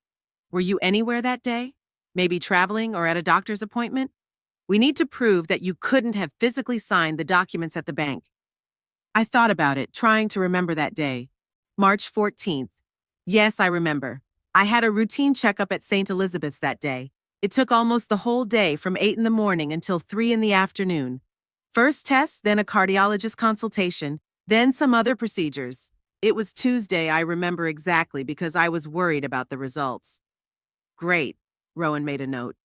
Were you anywhere that day? Maybe traveling or at a doctor's appointment? We need to prove that you couldn't have physically signed the documents at the bank. I thought about it, trying to remember that day. March 14th. Yes, I remember. I had a routine checkup at St. Elizabeth's that day. It took almost the whole day from 8 in the morning until 3 in the afternoon. First tests, then a cardiologist consultation, then some other procedures. It was Tuesday, I remember exactly, because I was worried about the results. Great, Rowan made a note.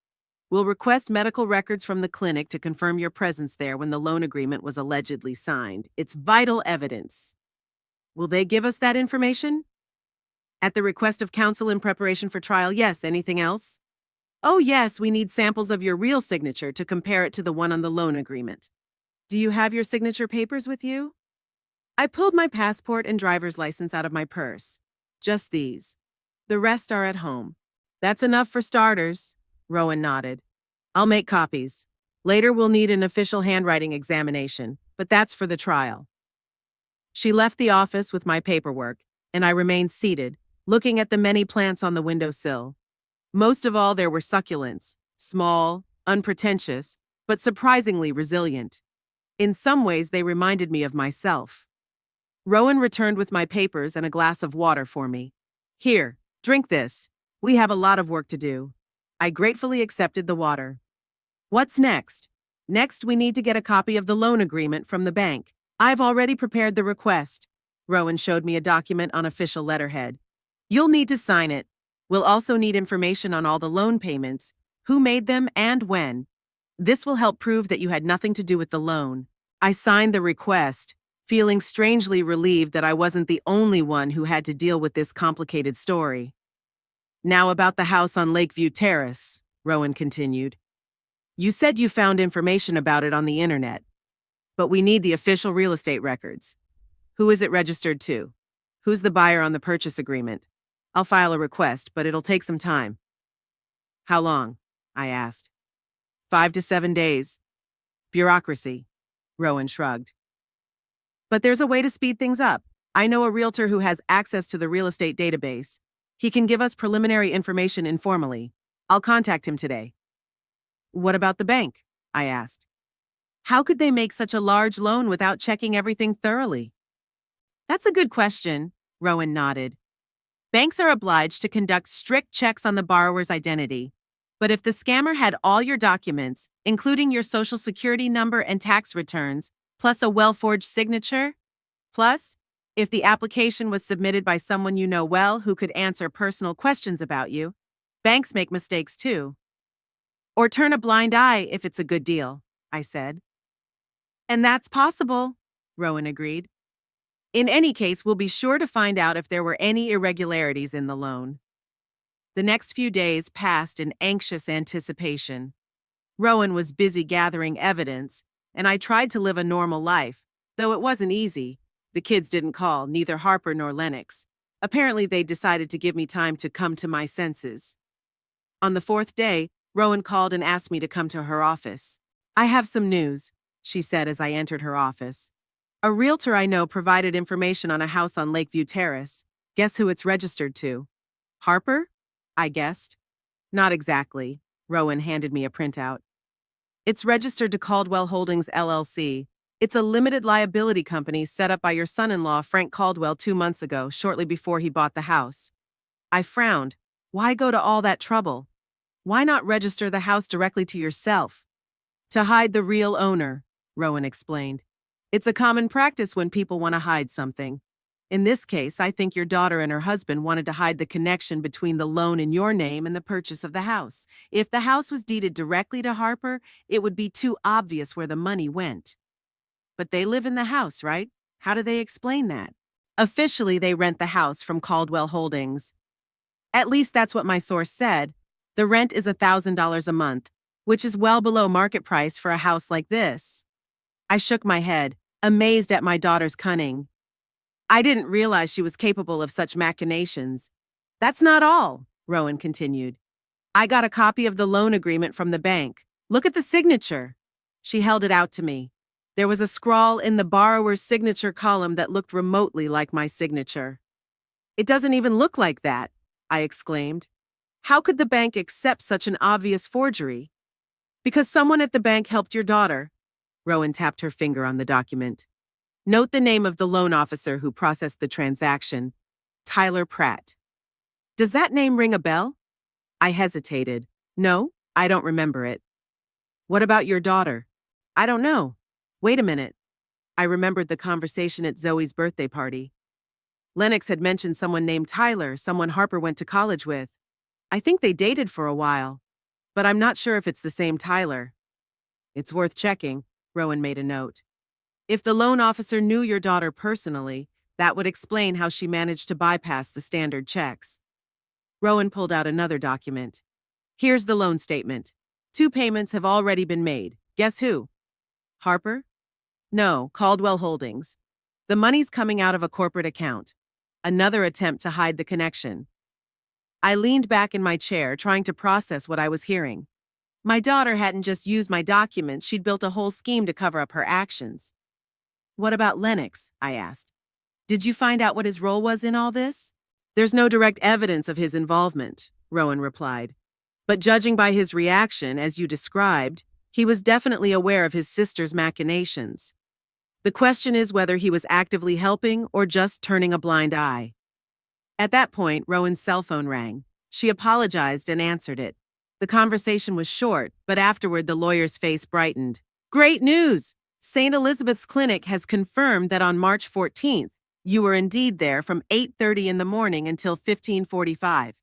We'll request medical records from the clinic to confirm your presence there when the loan agreement was allegedly signed. It's vital evidence. Will they give us that information? At the request of counsel in preparation for trial, yes. Anything else? Oh, yes, we need samples of your real signature to compare it to the one on the loan agreement. Do you have your signature papers with you? I pulled my passport and driver's license out of my purse. Just these. The rest are at home. That's enough for starters, Rowan nodded. I'll make copies. Later we'll need an official handwriting examination, but that's for the trial. She left the office with my paperwork, and I remained seated, looking at the many plants on the windowsill. Most of all, there were succulents, small, unpretentious, but surprisingly resilient. In some ways, they reminded me of myself. Rowan returned with my papers and a glass of water for me. Here, drink this. We have a lot of work to do. I gratefully accepted the water. What's next? Next, we need to get a copy of the loan agreement from the bank. I've already prepared the request. Rowan showed me a document on official letterhead. You'll need to sign it. We'll also need information on all the loan payments, who made them and when. This will help prove that you had nothing to do with the loan. I signed the request, feeling strangely relieved that I wasn't the only one who had to deal with this complicated story. Now about the house on Lakeview Terrace, Rowan continued. You said you found information about it on the internet, but we need the official real estate records. Who is it registered to? Who's the buyer on the purchase agreement? I'll file a request, but it'll take some time. How long? I asked. 5 to 7 days. Bureaucracy, Rowan shrugged. But there's a way to speed things up. I know a realtor who has access to the real estate database. He can give us preliminary information informally. I'll contact him today. What about the bank? I asked. How could they make such a large loan without checking everything thoroughly? That's a good question, Rowan nodded. Banks are obliged to conduct strict checks on the borrower's identity. But if the scammer had all your documents, including your social security number and tax returns, plus a well-forged signature, plus, if the application was submitted by someone you know well who could answer personal questions about you, banks make mistakes too. Or turn a blind eye if it's a good deal, I said. And that's possible, Rowan agreed. In any case, we'll be sure to find out if there were any irregularities in the loan. The next few days passed in anxious anticipation. Rowan was busy gathering evidence, and I tried to live a normal life, though it wasn't easy. The kids didn't call, neither Harper nor Lennox. Apparently, they decided to give me time to come to my senses. On the 4th day, Rowan called and asked me to come to her office. I have some news, she said as I entered her office. A realtor I know provided information on a house on Lakeview Terrace. Guess who it's registered to? Harper? I guessed. Not exactly. Rowan handed me a printout. It's registered to Caldwell Holdings, LLC. It's a limited liability company set up by your son-in-law, Frank Caldwell, 2 months ago, shortly before he bought the house. I frowned. Why go to all that trouble? Why not register the house directly to yourself? To hide the real owner, Rowan explained. It's a common practice when people want to hide something. In this case, I think your daughter and her husband wanted to hide the connection between the loan in your name and the purchase of the house. If the house was deeded directly to Harper, it would be too obvious where the money went. But they live in the house, right? How do they explain that? Officially, they rent the house from Caldwell Holdings. At least that's what my source said. The rent is $1,000 a month, which is well below market price for a house like this. I shook my head, amazed at my daughter's cunning. I didn't realize she was capable of such machinations. That's not all, Rowan continued. I got a copy of the loan agreement from the bank. Look at the signature. She held it out to me. There was a scrawl in the borrower's signature column that looked remotely like my signature. It doesn't even look like that, I exclaimed. How could the bank accept such an obvious forgery? Because someone at the bank helped your daughter. Rowan tapped her finger on the document. Note the name of the loan officer who processed the transaction. Tyler Pratt. Does that name ring a bell? I hesitated. No, I don't remember it. What about your daughter? I don't know. Wait a minute. I remembered the conversation at Zoe's birthday party. Lennox had mentioned someone named Tyler, someone Harper went to college with. I think they dated for a while, but I'm not sure if it's the same Tyler. It's worth checking, Rowan made a note. If the loan officer knew your daughter personally, that would explain how she managed to bypass the standard checks. Rowan pulled out another document. Here's the loan statement. 2 payments have already been made. Guess who? Harper? No, Caldwell Holdings. The money's coming out of a corporate account. Another attempt to hide the connection. I leaned back in my chair, trying to process what I was hearing. My daughter hadn't just used my documents, she'd built a whole scheme to cover up her actions. What about Lennox? I asked. Did you find out what his role was in all this? There's no direct evidence of his involvement, Rowan replied. But judging by his reaction, as you described, he was definitely aware of his sister's machinations. The question is whether he was actively helping or just turning a blind eye. At that point, Rowan's cell phone rang. She apologized and answered it. The conversation was short, but afterward the lawyer's face brightened. Great news! St. Elizabeth's Clinic has confirmed that on March 14th, you were indeed there from 8:30 in the morning until 15:45.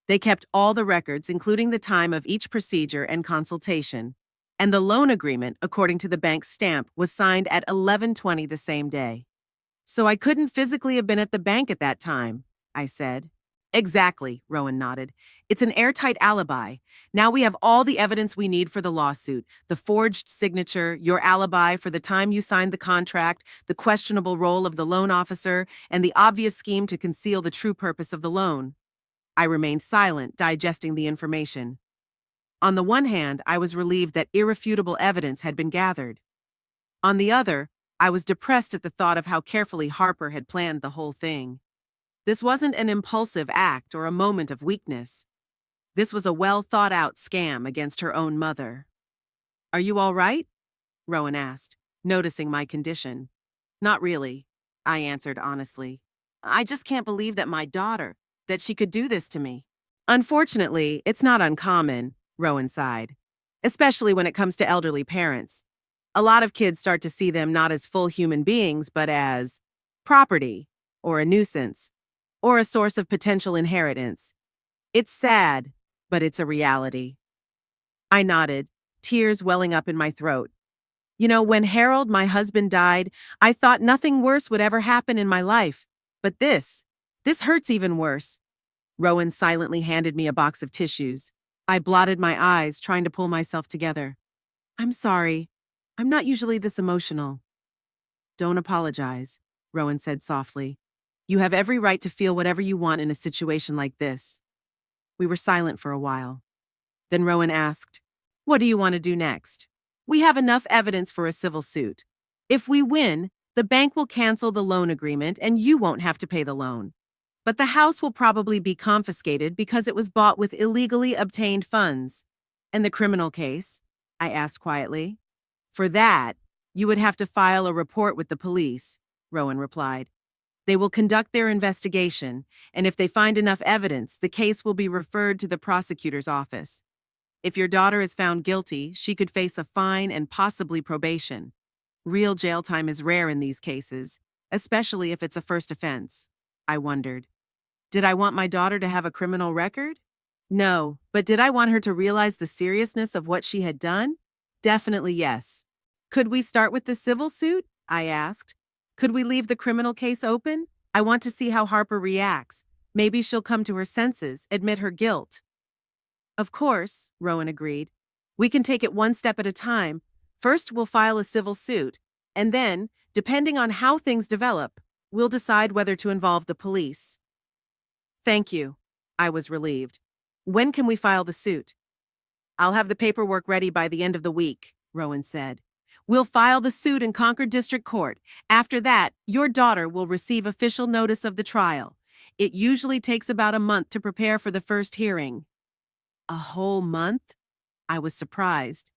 They kept all the records, including the time of each procedure and consultation. And the loan agreement, according to the bank's stamp, was signed at 11:20 the same day. So I couldn't physically have been at the bank at that time, I said. Exactly, Rowan nodded. It's an airtight alibi. Now we have all the evidence we need for the lawsuit. The forged signature, your alibi for the time you signed the contract, the questionable role of the loan officer, and the obvious scheme to conceal the true purpose of the loan. I remained silent, digesting the information. On the one hand, I was relieved that irrefutable evidence had been gathered. On the other, I was depressed at the thought of how carefully Harper had planned the whole thing. This wasn't an impulsive act or a moment of weakness. This was a well-thought-out scam against her own mother. Are you all right? Rowan asked, noticing my condition. Not really, I answered honestly. I just can't believe that my daughter, that she could do this to me. Unfortunately, it's not uncommon, Rowan sighed, especially when it comes to elderly parents. A lot of kids start to see them not as full human beings, but as property, or a nuisance, or a source of potential inheritance. It's sad, but it's a reality. I nodded, tears welling up in my throat. You know, when Harold, my husband, died, I thought nothing worse would ever happen in my life. But this hurts even worse. Rowan silently handed me a box of tissues. I blotted my eyes, trying to pull myself together. I'm sorry. I'm not usually this emotional. Don't apologize, Rowan said softly. You have every right to feel whatever you want in a situation like this. We were silent for a while. Then Rowan asked, What do you want to do next? We have enough evidence for a civil suit. If we win, the bank will cancel the loan agreement and you won't have to pay the loan. But the house will probably be confiscated because it was bought with illegally obtained funds. And the criminal case? I asked quietly. For that, you would have to file a report with the police, Rowan replied. They will conduct their investigation, and if they find enough evidence, the case will be referred to the prosecutor's office. If your daughter is found guilty, she could face a fine and possibly probation. Real jail time is rare in these cases, especially if it's a first offense. I wondered. Did I want my daughter to have a criminal record? No, but did I want her to realize the seriousness of what she had done? Definitely yes. Could we start with the civil suit? I asked. Could we leave the criminal case open? I want to see how Harper reacts. Maybe she'll come to her senses, admit her guilt. Of course, Rowan agreed. We can take it one step at a time. First, we'll file a civil suit, and then, depending on how things develop, we'll decide whether to involve the police. Thank you. I was relieved. When can we file the suit? I'll have the paperwork ready by the end of the week, Rowan said. We'll file the suit in Concord District Court. After that, your daughter will receive official notice of the trial. It usually takes about a month to prepare for the first hearing. A whole month? I was surprised.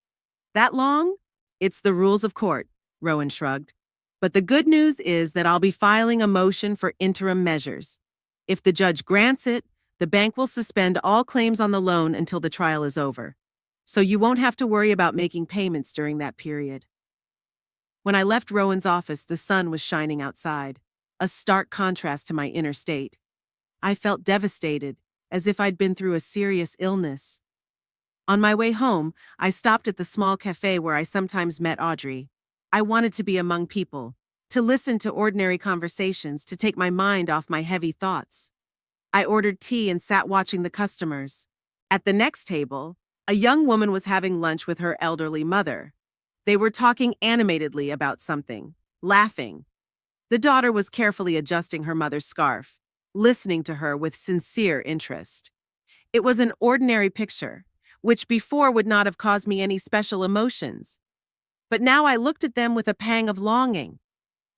That long? It's the rules of court, Rowan shrugged. But the good news is that I'll be filing a motion for interim measures. If the judge grants it, the bank will suspend all claims on the loan until the trial is over. So you won't have to worry about making payments during that period. When I left Rowan's office, the sun was shining outside, a stark contrast to my inner state. I felt devastated, as if I'd been through a serious illness. On my way home, I stopped at the small cafe where I sometimes met Audrey. I wanted to be among people, to listen to ordinary conversations, to take my mind off my heavy thoughts. I ordered tea and sat watching the customers. At the next table, a young woman was having lunch with her elderly mother. They were talking animatedly about something, laughing. The daughter was carefully adjusting her mother's scarf, listening to her with sincere interest. It was an ordinary picture, which before would not have caused me any special emotions. But now I looked at them with a pang of longing.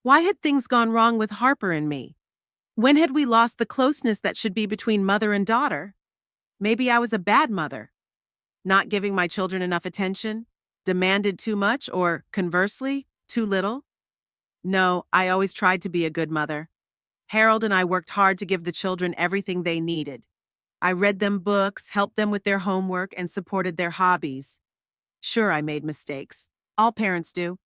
Why had things gone wrong with Harper and me? When had we lost the closeness that should be between mother and daughter? Maybe I was a bad mother, not giving my children enough attention, demanded too much, or, conversely, too little? No, I always tried to be a good mother. Harold and I worked hard to give the children everything they needed. I read them books, helped them with their homework, and supported their hobbies. Sure, I made mistakes. All parents do.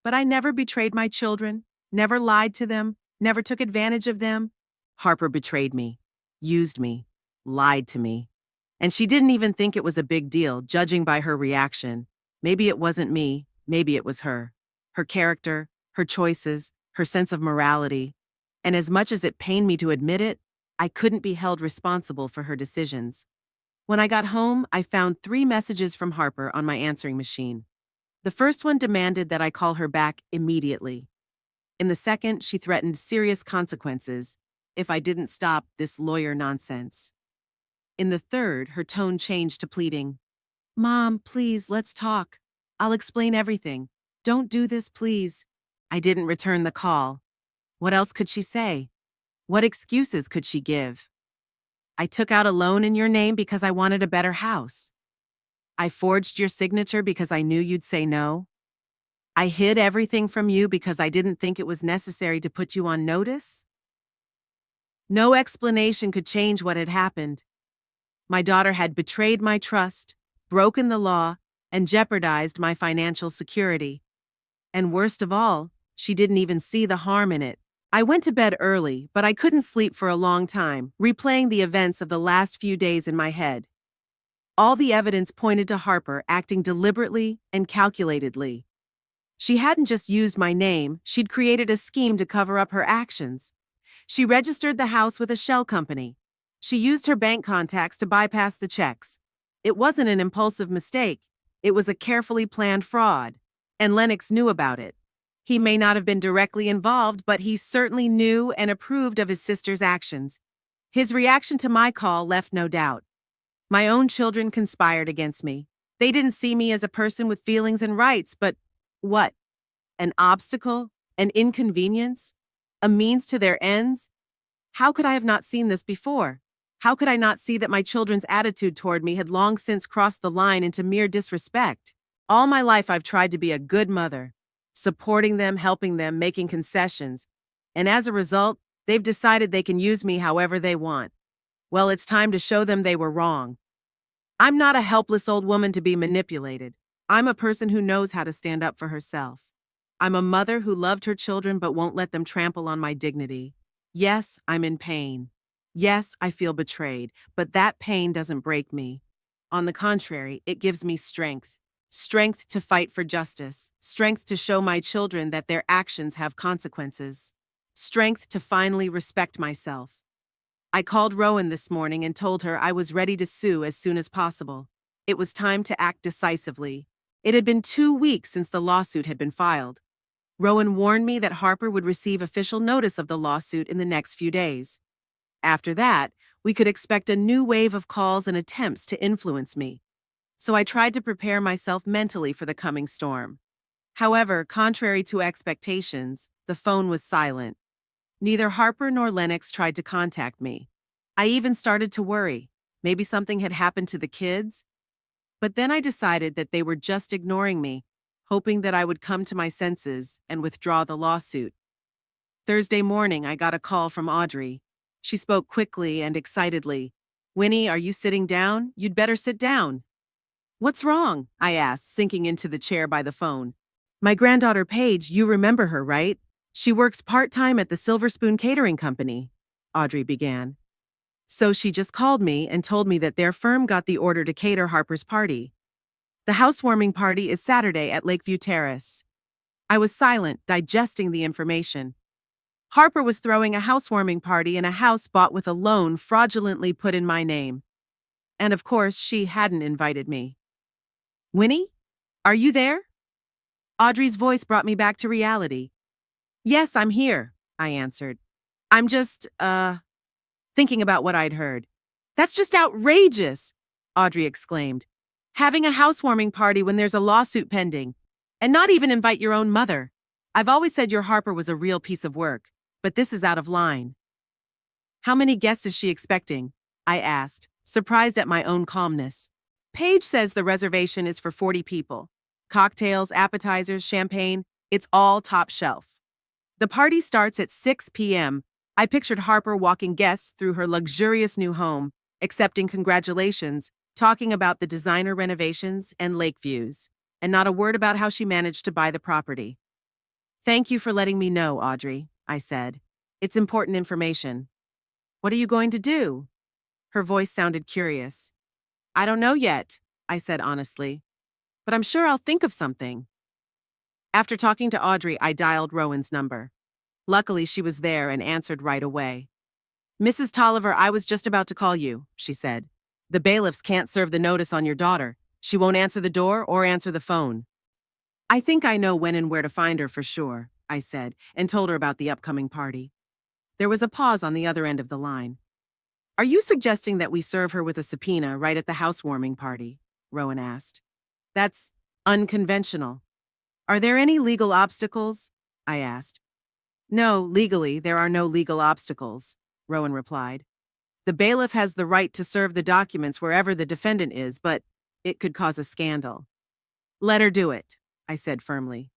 But I never betrayed my children, never lied to them, never took advantage of them. Harper betrayed me, used me, lied to me. And she didn't even think it was a big deal, judging by her reaction. Maybe it wasn't me, maybe it was her. Her character, her choices, her sense of morality. And as much as it pained me to admit it, I couldn't be held responsible for her decisions. When I got home, I found 3 messages from Harper on my answering machine. The first one demanded that I call her back immediately. In the second, she threatened serious consequences if I didn't stop this lawyer nonsense. In the third, her tone changed to pleading. Mom, please, let's talk. I'll explain everything. Don't do this, please. I didn't return the call. What else could she say? What excuses could she give? I took out a loan in your name because I wanted a better house. I forged your signature because I knew you'd say no. I hid everything from you because I didn't think it was necessary to put you on notice. No explanation could change what had happened. My daughter had betrayed my trust, broken the law, and jeopardized my financial security. And worst of all, she didn't even see the harm in it. I went to bed early, but I couldn't sleep for a long time, replaying the events of the last few days in my head. All the evidence pointed to Harper acting deliberately and calculatedly. She hadn't just used my name, she'd created a scheme to cover up her actions. She registered the house with a shell company. She used her bank contacts to bypass the checks. It wasn't an impulsive mistake. It was a carefully planned fraud. And Lennox knew about it. He may not have been directly involved, but he certainly knew and approved of his sister's actions. His reaction to my call left no doubt. My own children conspired against me. They didn't see me as a person with feelings and rights, but what? An obstacle? An inconvenience? A means to their ends? How could I have not seen this before? How could I not see that my children's attitude toward me had long since crossed the line into mere disrespect? All my life I've tried to be a good mother, supporting them, helping them, making concessions. And as a result, they've decided they can use me however they want. Well, it's time to show them they were wrong. I'm not a helpless old woman to be manipulated. I'm a person who knows how to stand up for herself. I'm a mother who loved her children but won't let them trample on my dignity. Yes, I'm in pain. Yes, I feel betrayed, but that pain doesn't break me. On the contrary, it gives me strength. Strength to fight for justice. Strength to show my children that their actions have consequences. Strength to finally respect myself. I called Rowan this morning and told her I was ready to sue as soon as possible. It was time to act decisively. It had been 2 weeks since the lawsuit had been filed. Rowan warned me that Harper would receive official notice of the lawsuit in the next few days. After that, We could expect a new wave of calls and attempts to influence me. So I tried to prepare myself mentally for the coming storm. However, contrary to expectations, the phone was silent. Neither Harper nor Lennox tried to contact me. I even started to worry. Maybe something had happened to the kids? But then I decided that they were just ignoring me, hoping that I would come to my senses and withdraw the lawsuit. Thursday morning, I got a call from Audrey. She spoke quickly and excitedly. "Winnie, are you sitting down? You'd better sit down." "What's wrong?" I asked, sinking into the chair by the phone. "My granddaughter Paige, you remember her, right? She works part-time at the Silver Spoon Catering Company," Audrey began. "So she just called me and told me that their firm got the order to cater Harper's party. The housewarming party is Saturday at Lakeview Terrace." I was silent, digesting the information. Harper was throwing a housewarming party in a house bought with a loan fraudulently put in my name. And of course, she hadn't invited me. "Winnie? Are you there?" Audrey's voice brought me back to reality. "Yes, I'm here," I answered. "I'm just, thinking about what I'd heard." "That's just outrageous," Audrey exclaimed. "Having a housewarming party when there's a lawsuit pending. And not even invite your own mother. I've always said your Harper was a real piece of work, but this is out of line." "How many guests is she expecting?" I asked, surprised at my own calmness. "Paige says the reservation is for 40 people. Cocktails, appetizers, champagne, it's all top shelf. The party starts at 6 p.m. I pictured Harper walking guests through her luxurious new home, accepting congratulations, talking about the designer renovations and lake views, and not a word about how she managed to buy the property. "Thank you for letting me know, Audrey," I said. "It's important information." "What are you going to do?" Her voice sounded curious. "I don't know yet," I said honestly. "But I'm sure I'll think of something." After talking to Audrey, I dialed Rowan's number. Luckily, she was there and answered right away. "Mrs. Tolliver, I was just about to call you," she said. "The bailiffs can't serve the notice on your daughter. She won't answer the door or answer the phone." "I think I know when and where to find her for sure," I said, and told her about the upcoming party. There was a pause on the other end of the line. "Are you suggesting that we serve her with a subpoena right at the housewarming party?" Rowan asked. "That's unconventional." "Are there any legal obstacles?" I asked. "No, legally, there are no legal obstacles," Rowan replied. "The bailiff has the right to serve the documents wherever the defendant is, but it could cause a scandal." "Let her do it," I said firmly.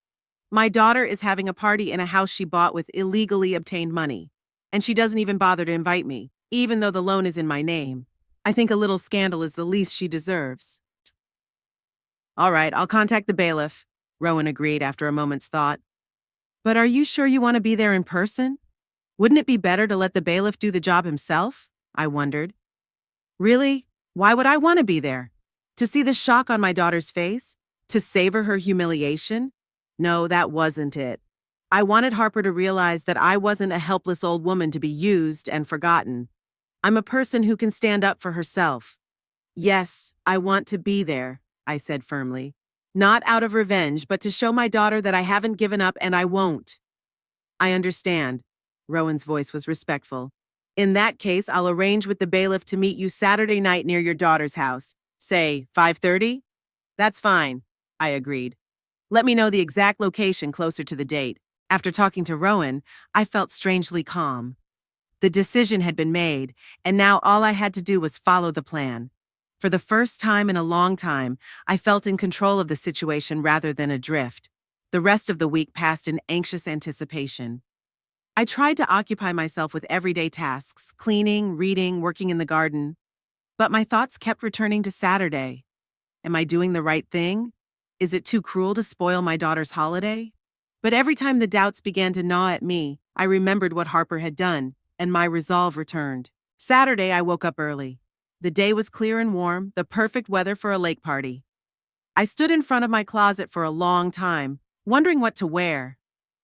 "My daughter is having a party in a house she bought with illegally obtained money, and she doesn't even bother to invite me, even though the loan is in my name. I think a little scandal is the least she deserves." "All right, I'll contact the bailiff," Rowan agreed after a moment's thought. "But are you sure you want to be there in person? Wouldn't it be better to let the bailiff do the job himself?" I wondered. "Really? Why would I want to be there? To see the shock on my daughter's face? To savor her humiliation? No, that wasn't it. I wanted Harper to realize that I wasn't a helpless old woman to be used and forgotten. I'm a person who can stand up for herself. Yes, I want to be there," I said firmly. "Not out of revenge, but to show my daughter that I haven't given up and I won't." "I understand." Rowan's voice was respectful. "In that case, I'll arrange with the bailiff to meet you Saturday night near your daughter's house. Say, 5:30? "That's fine," I agreed. "Let me know the exact location closer to the date." After talking to Rowan, I felt strangely calm. The decision had been made, and now all I had to do was follow the plan. For the first time in a long time, I felt in control of the situation rather than adrift. The rest of the week passed in anxious anticipation. I tried to occupy myself with everyday tasks, cleaning, reading, working in the garden. But my thoughts kept returning to Saturday. Am I doing the right thing? Is it too cruel to spoil my daughter's holiday? But every time the doubts began to gnaw at me, I remembered what Harper had done, and my resolve returned. Saturday, I woke up early. The day was clear and warm, the perfect weather for a lake party. I stood in front of my closet for a long time, wondering what to wear.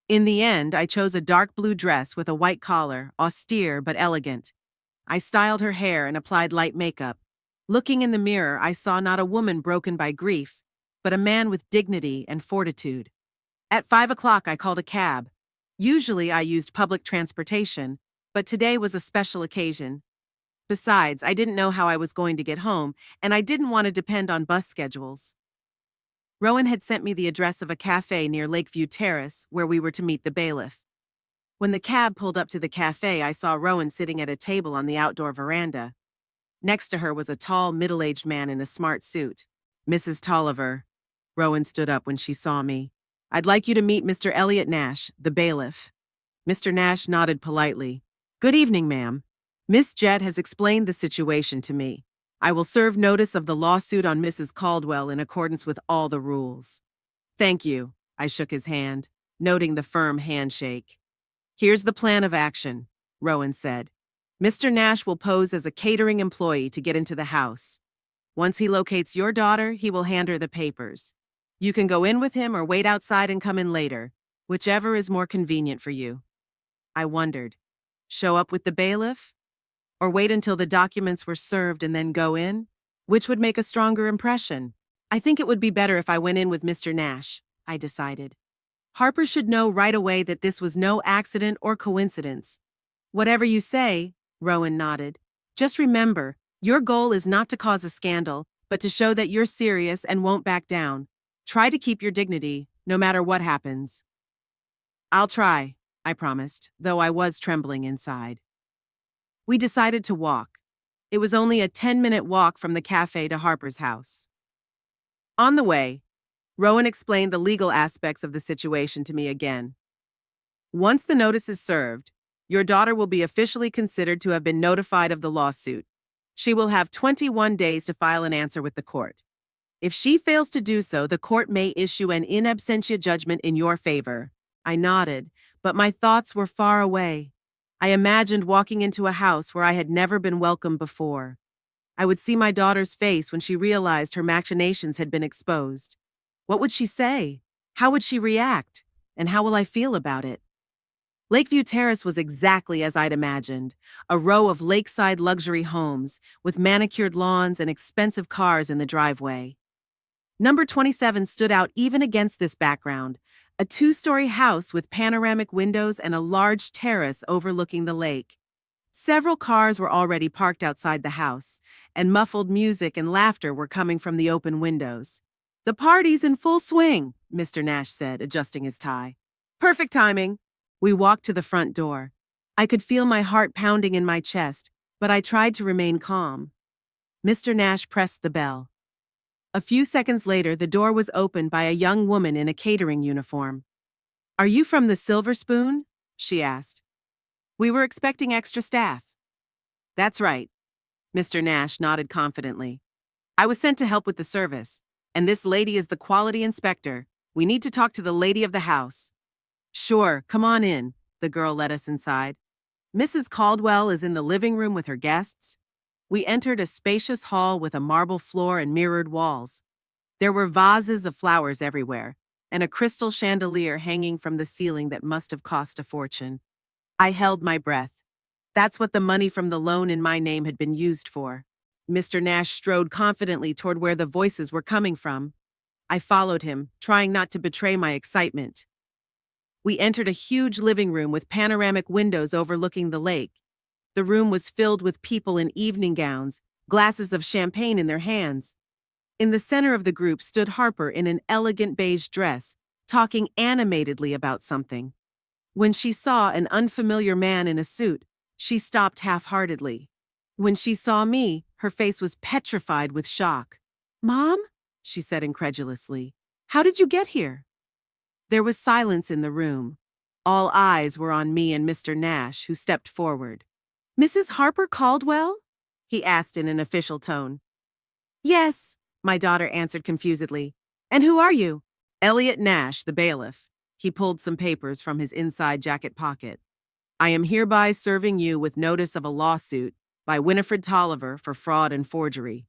In the end, I chose a dark blue dress with a white collar, austere but elegant. I styled her hair and applied light makeup. Looking in the mirror, I saw not a woman broken by grief, but a man with dignity and fortitude. At 5 o'clock, I called a cab. Usually, I used public transportation, but today was a special occasion. Besides, I didn't know how I was going to get home, and I didn't want to depend on bus schedules. Rowan had sent me the address of a cafe near Lakeview Terrace where we were to meet the bailiff. When the cab pulled up to the cafe, I saw Rowan sitting at a table on the outdoor veranda. Next to her was a tall, middle-aged man in a smart suit. Mrs. Tolliver. Rowan stood up when she saw me. I'd like you to meet Mr. Elliot Nash, the bailiff. Mr. Nash nodded politely. Good evening, ma'am. Miss Jett has explained the situation to me. I will serve notice of the lawsuit on Mrs. Caldwell in accordance with all the rules. Thank you. I shook his hand, noting the firm handshake. Here's the plan of action, Rowan said. Mr. Nash will pose as a catering employee to get into the house. Once he locates your daughter, he will hand her the papers. You can go in with him or wait outside and come in later, whichever is more convenient for you. I wondered, show up with the bailiff? Or wait until the documents were served and then go in? Which would make a stronger impression? I think it would be better if I went in with Mr. Nash, I decided. Harper should know right away that this was no accident or coincidence. Whatever you say, Rowan nodded. Just remember, your goal is not to cause a scandal, but to show that you're serious and won't back down. Try to keep your dignity, no matter what happens. I'll try, I promised, though I was trembling inside. We decided to walk. It was only a 10-minute walk from the cafe to Harper's house. On the way, Rowan explained the legal aspects of the situation to me again. Once the notice is served, your daughter will be officially considered to have been notified of the lawsuit. She will have 21 days to file an answer with the court. If she fails to do so, the court may issue an in absentia judgment in your favor. I nodded, but my thoughts were far away. I imagined walking into a house where I had never been welcomed before. I would see my daughter's face when she realized her machinations had been exposed. What would she say? How would she react? And how will I feel about it? Lakeview Terrace was exactly as I'd imagined, a row of lakeside luxury homes with manicured lawns and expensive cars in the driveway. Number 27 stood out even against this background, a two-story house with panoramic windows and a large terrace overlooking the lake. Several cars were already parked outside the house, and muffled music and laughter were coming from the open windows. The party's in full swing, Mr. Nash said, adjusting his tie. Perfect timing. We walked to the front door. I could feel my heart pounding in my chest, but I tried to remain calm. Mr. Nash pressed the bell. A few seconds later, the door was opened by a young woman in a catering uniform. Are you from the Silver Spoon? She asked. We were expecting extra staff. That's right. Mr. Nash nodded confidently. I was sent to help with the service, and this lady is the quality inspector. We need to talk to the lady of the house. Sure, come on in. The girl led us inside. Mrs. Caldwell is in the living room with her guests. We entered a spacious hall with a marble floor and mirrored walls. There were vases of flowers everywhere, and a crystal chandelier hanging from the ceiling that must have cost a fortune. I held my breath. That's what the money from the loan in my name had been used for. Mr. Nash strode confidently toward where the voices were coming from. I followed him, trying not to betray my excitement. We entered a huge living room with panoramic windows overlooking the lake. The room was filled with people in evening gowns, glasses of champagne in their hands. In the center of the group stood Harper in an elegant beige dress, talking animatedly about something. When she saw an unfamiliar man in a suit, she stopped half-heartedly. When she saw me, her face was petrified with shock. Mom? She said incredulously. How did you get here? There was silence in the room. All eyes were on me and Mr. Nash, who stepped forward. Mrs. Harper Caldwell? He asked in an official tone. Yes, my daughter answered confusedly. And who are you? Elliot Nash, the bailiff. He pulled some papers from his inside jacket pocket. I am hereby serving you with notice of a lawsuit by Winifred Tolliver for fraud and forgery.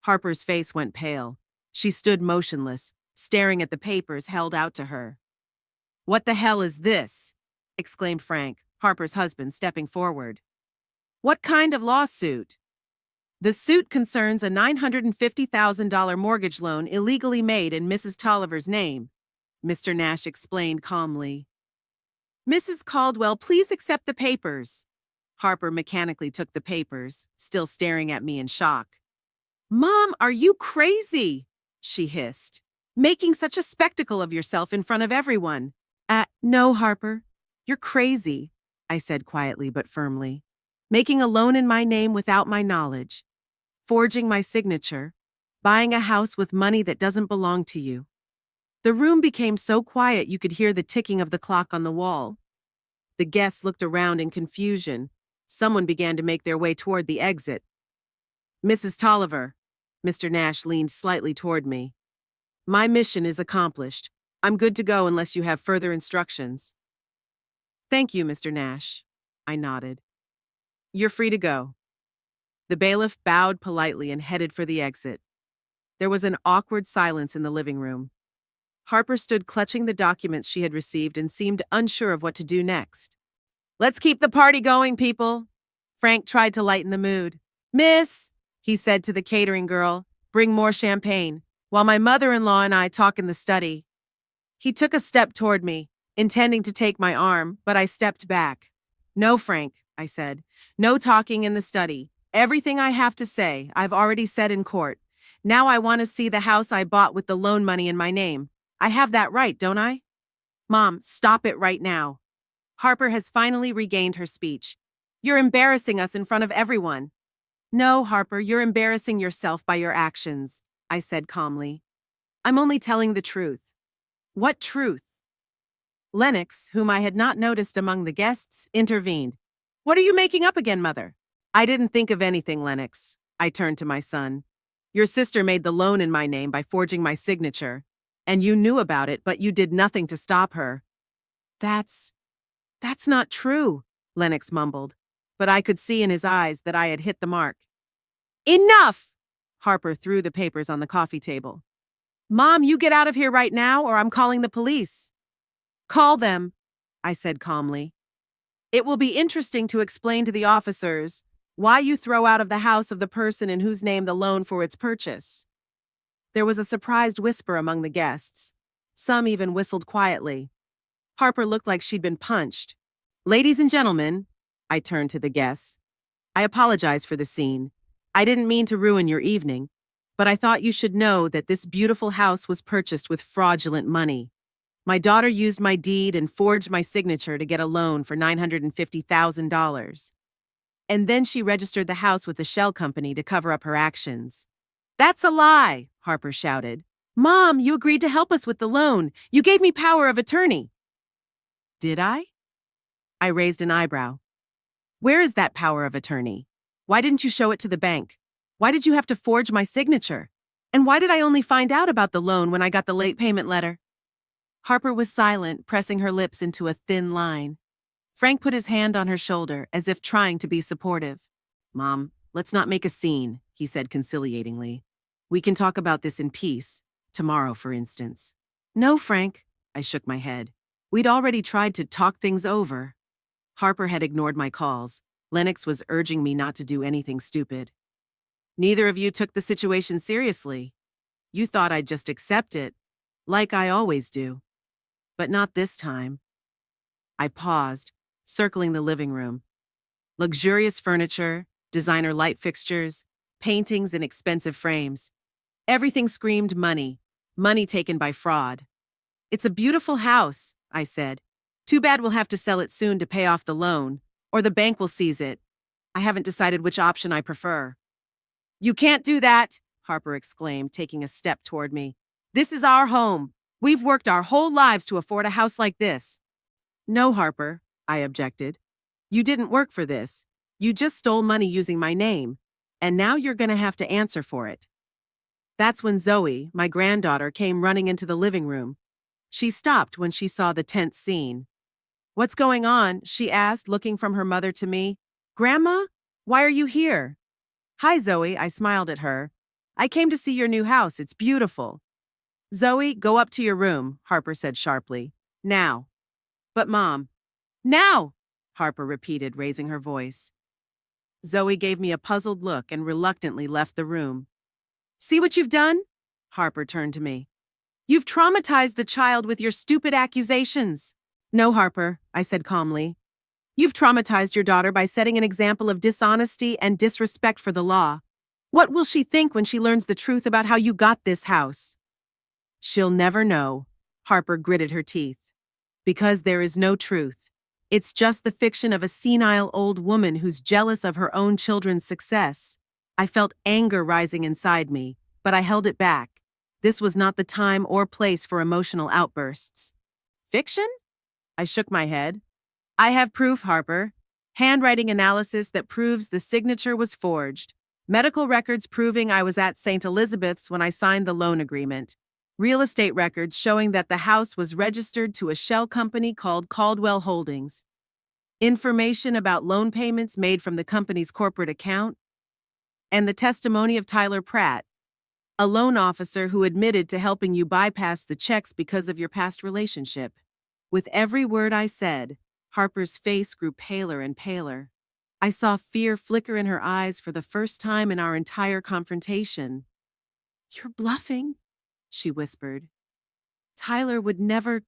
Harper's face went pale. She stood motionless, staring at the papers held out to her. What the hell is this? Exclaimed Frank, Harper's husband, stepping forward. What kind of lawsuit? The suit concerns a $950,000 mortgage loan illegally made in Mrs. Tolliver's name, Mr. Nash explained calmly. Mrs. Caldwell, please accept the papers. Harper mechanically took the papers, still staring at me in shock. Mom, are you crazy? She hissed. Making such a spectacle of yourself in front of everyone. No, Harper. You're crazy, I said quietly but firmly. Making a loan in my name without my knowledge. Forging my signature. Buying a house with money that doesn't belong to you. The room became so quiet you could hear the ticking of the clock on the wall. The guests looked around in confusion. Someone began to make their way toward the exit. Mrs. Tolliver. Mr. Nash leaned slightly toward me. My mission is accomplished. I'm good to go unless you have further instructions. Thank you, Mr. Nash. I nodded. You're free to go. The bailiff bowed politely and headed for the exit. There was an awkward silence in the living room. Harper stood clutching the documents she had received and seemed unsure of what to do next. Let's keep the party going, people. Frank tried to lighten the mood. Miss, he said to the catering girl, bring more champagne, while my mother-in-law and I talk in the study. He took a step toward me, intending to take my arm, but I stepped back. No, Frank, I said. No talking in the study. Everything I have to say, I've already said in court. Now I want to see the house I bought with the loan money in my name. I have that right, don't I? Mom, stop it right now. Harper has finally regained her speech. You're embarrassing us in front of everyone. No, Harper, you're embarrassing yourself by your actions, I said calmly. I'm only telling the truth. What truth? Lennox, whom I had not noticed among the guests, intervened. What are you making up again, Mother? I didn't think of anything, Lennox. I turned to my son. Your sister made the loan in my name by forging my signature, and you knew about it, but you did nothing to stop her. That's not true, Lennox mumbled, but I could see in his eyes that I had hit the mark. Enough! Harper threw the papers on the coffee table. Mom, you get out of here right now or I'm calling the police. Call them, I said calmly. It will be interesting to explain to the officers why you throw out of the house of the person in whose name the loan for its purchase. There was a surprised whisper among the guests. Some even whistled quietly. Harper looked like she'd been punched. Ladies and gentlemen, I turned to the guests. I apologize for the scene. I didn't mean to ruin your evening, but I thought you should know that this beautiful house was purchased with fraudulent money. My daughter used my deed and forged my signature to get a loan for $950,000. And then she registered the house with the shell company to cover up her actions. That's a lie, Harper shouted. Mom, you agreed to help us with the loan. You gave me power of attorney. Did I? I raised an eyebrow. Where is that power of attorney? Why didn't you show it to the bank? Why did you have to forge my signature? And why did I only find out about the loan when I got the late payment letter? Harper was silent, pressing her lips into a thin line. Frank put his hand on her shoulder, as if trying to be supportive. Mom, let's not make a scene, he said conciliatingly. We can talk about this in peace. Tomorrow, for instance. No, Frank, I shook my head. We'd already tried to talk things over. Harper had ignored my calls. Lennox was urging me not to do anything stupid. Neither of you took the situation seriously. You thought I'd just accept it, like I always do. But not this time. I paused, circling the living room. Luxurious furniture, designer light fixtures, paintings in expensive frames. Everything screamed money, money taken by fraud. It's a beautiful house, I said. Too bad we'll have to sell it soon to pay off the loan, or the bank will seize it. I haven't decided which option I prefer. You can't do that, Harper exclaimed, taking a step toward me. This is our home. We've worked our whole lives to afford a house like this. No, Harper, I objected. You didn't work for this. You just stole money using my name, and now you're going to have to answer for it. That's when Zoe, my granddaughter, came running into the living room. She stopped when she saw the tense scene. What's going on? She asked, looking from her mother to me. Grandma? Why are you here? Hi, Zoe, I smiled at her. I came to see your new house. It's beautiful. Zoe, go up to your room, Harper said sharply. Now. But Mom. Now, Harper repeated, raising her voice. Zoe gave me a puzzled look and reluctantly left the room. See what you've done? Harper turned to me. You've traumatized the child with your stupid accusations. No, Harper, I said calmly. You've traumatized your daughter by setting an example of dishonesty and disrespect for the law. What will she think when she learns the truth about how you got this house? She'll never know, Harper gritted her teeth. Because there is no truth. It's just the fiction of a senile old woman who's jealous of her own children's success. I felt anger rising inside me, but I held it back. This was not the time or place for emotional outbursts. Fiction? I shook my head. I have proof, Harper. Handwriting analysis that proves the signature was forged. Medical records proving I was at St. Elizabeth's when I signed the loan agreement. Real estate records showing that the house was registered to a shell company called Caldwell Holdings. Information about loan payments made from the company's corporate account. And the testimony of Tyler Pratt, a loan officer who admitted to helping you bypass the checks because of your past relationship. With every word I said, Harper's face grew paler and paler. I saw fear flicker in her eyes for the first time in our entire confrontation. "You're bluffing," she whispered. "Tyler would never—"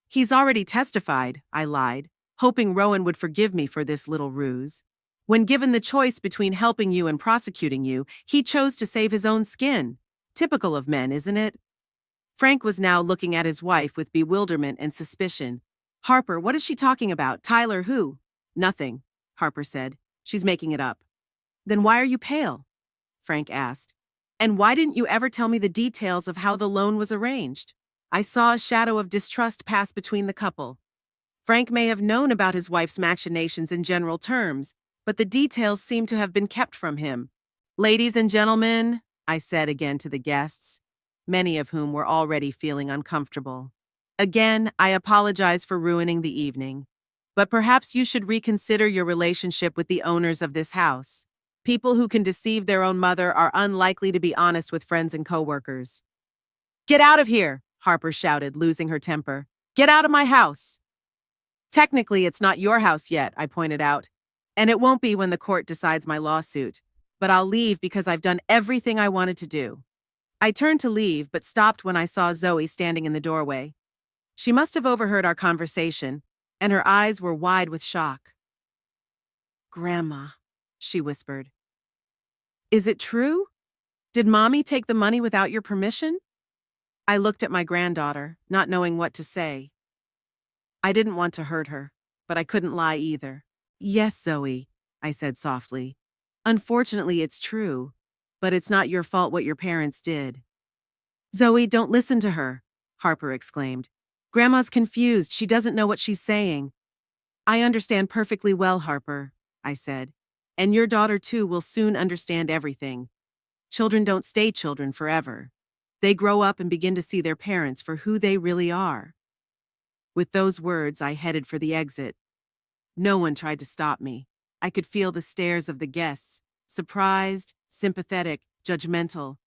"He's already testified," I lied, hoping Rowan would forgive me for this little ruse. "When given the choice between helping you and prosecuting you, he chose to save his own skin. Typical of men, isn't it?" Frank was now looking at his wife with bewilderment and suspicion. "Harper, what is she talking about? Tyler who?" "Nothing," Harper said. "She's making it up." "Then why are you pale?" Frank asked. "And why didn't you ever tell me the details of how the loan was arranged?" I saw a shadow of distrust pass between the couple. Frank may have known about his wife's machinations in general terms, but the details seemed to have been kept from him. "Ladies and gentlemen," I said again to the guests, many of whom were already feeling uncomfortable. "Again, I apologize for ruining the evening. But perhaps you should reconsider your relationship with the owners of this house. People who can deceive their own mother are unlikely to be honest with friends and coworkers." "Get out of here!" Harper shouted, losing her temper. "Get out of my house!" "Technically, it's not your house yet," I pointed out. "And it won't be when the court decides my lawsuit. But I'll leave because I've done everything I wanted to do." I turned to leave, but stopped when I saw Zoe standing in the doorway. She must have overheard our conversation, and her eyes were wide with shock. "Grandma," she whispered. "Is it true? Did Mommy take the money without your permission?" I looked at my granddaughter, not knowing what to say. I didn't want to hurt her, but I couldn't lie either. "Yes, Zoe," I said softly. "Unfortunately, it's true, but it's not your fault what your parents did." "Zoe, don't listen to her," Harper exclaimed. "Grandma's confused. She doesn't know what she's saying." "I understand perfectly well, Harper," I said. "And your daughter, too, will soon understand everything. Children don't stay children forever. They grow up and begin to see their parents for who they really are." With those words, I headed for the exit. No one tried to stop me. I could feel the stares of the guests, surprised, sympathetic, judgmental.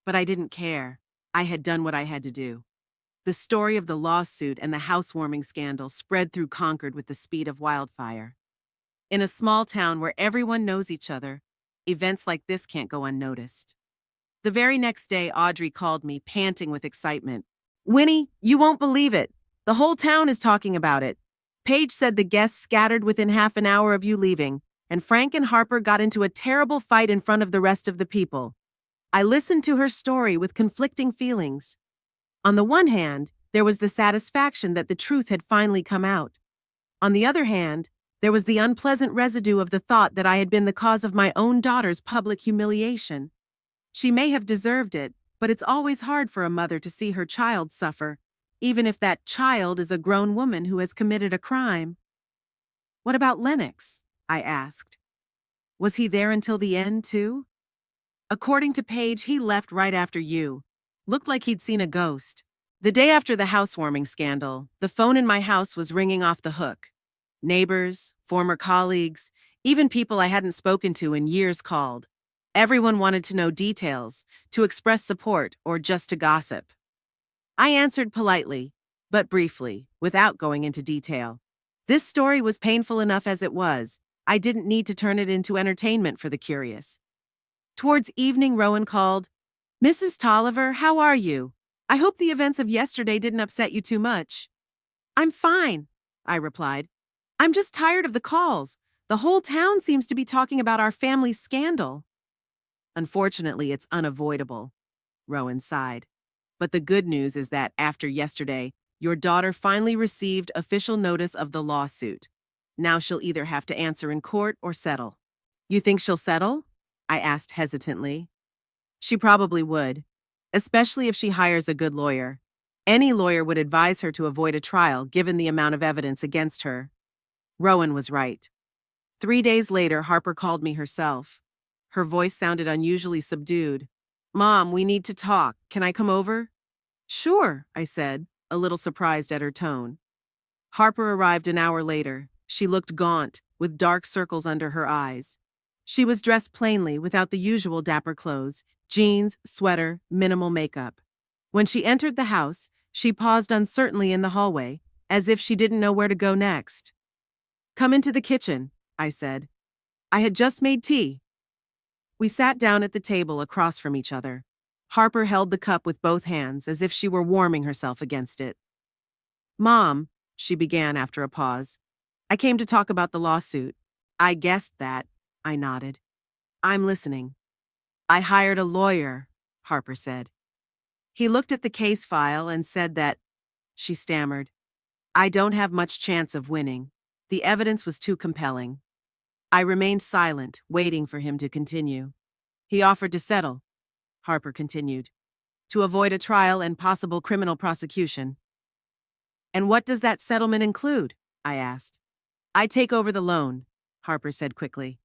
But I didn't care. I had done what I had to do. The story of the lawsuit and the housewarming scandal spread through Concord with the speed of wildfire. In a small town where everyone knows each other, events like this can't go unnoticed. The very next day, Audrey called me, panting with excitement. "Winnie, you won't believe it. The whole town is talking about it. Paige said the guests scattered within half an hour of you leaving, and Frank and Harper got into a terrible fight in front of the rest of the people." I listened to her story with conflicting feelings. On the one hand, there was the satisfaction that the truth had finally come out. On the other hand, there was the unpleasant residue of the thought that I had been the cause of my own daughter's public humiliation. She may have deserved it, but it's always hard for a mother to see her child suffer, even if that child is a grown woman who has committed a crime. "What about Lennox?" I asked. "Was he there until the end, too?" "According to Paige, he left right after you. Looked like he'd seen a ghost." The day after the housewarming scandal, the phone in my house was ringing off the hook. Neighbors, former colleagues, even people I hadn't spoken to in years called. Everyone wanted to know details, to express support, or just to gossip. I answered politely, but briefly, without going into detail. This story was painful enough as it was. I didn't need to turn it into entertainment for the curious. Towards evening, Rowan called. "Mrs. Tolliver, how are you? I hope the events of yesterday didn't upset you too much." "I'm fine," I replied. I'm just tired of the calls. The whole town seems to be talking about our family's scandal. Unfortunately, it's unavoidable, Rowan sighed. But the good news is that after yesterday, your daughter finally received official notice of the lawsuit. Now she'll either have to answer in court or settle. You think she'll settle? I asked hesitantly. She probably would, especially if she hires a good lawyer. Any lawyer would advise her to avoid a trial given the amount of evidence against her. Rowan was right. 3 days later, Harper called me herself. Her voice sounded unusually subdued. Mom, we need to talk. Can I come over? Sure, I said, a little surprised at her tone. Harper arrived an hour later. She looked gaunt, with dark circles under her eyes. She was dressed plainly, without the usual dapper clothes, jeans, sweater, minimal makeup. When she entered the house, she paused uncertainly in the hallway, as if she didn't know where to go next. Come into the kitchen, I said. I had just made tea. We sat down at the table across from each other. Harper held the cup with both hands, as if she were warming herself against it. Mom, she began after a pause, I came to talk about the lawsuit. I guessed that, I nodded. I'm listening. I hired a lawyer, Harper said. He looked at the case file and said that, she stammered, I don't have much chance of winning. The evidence was too compelling. I remained silent, waiting for him to continue. He offered to settle, Harper continued, to avoid a trial and possible criminal prosecution. And what does that settlement include? I asked. I take over the loan, Harper said quickly.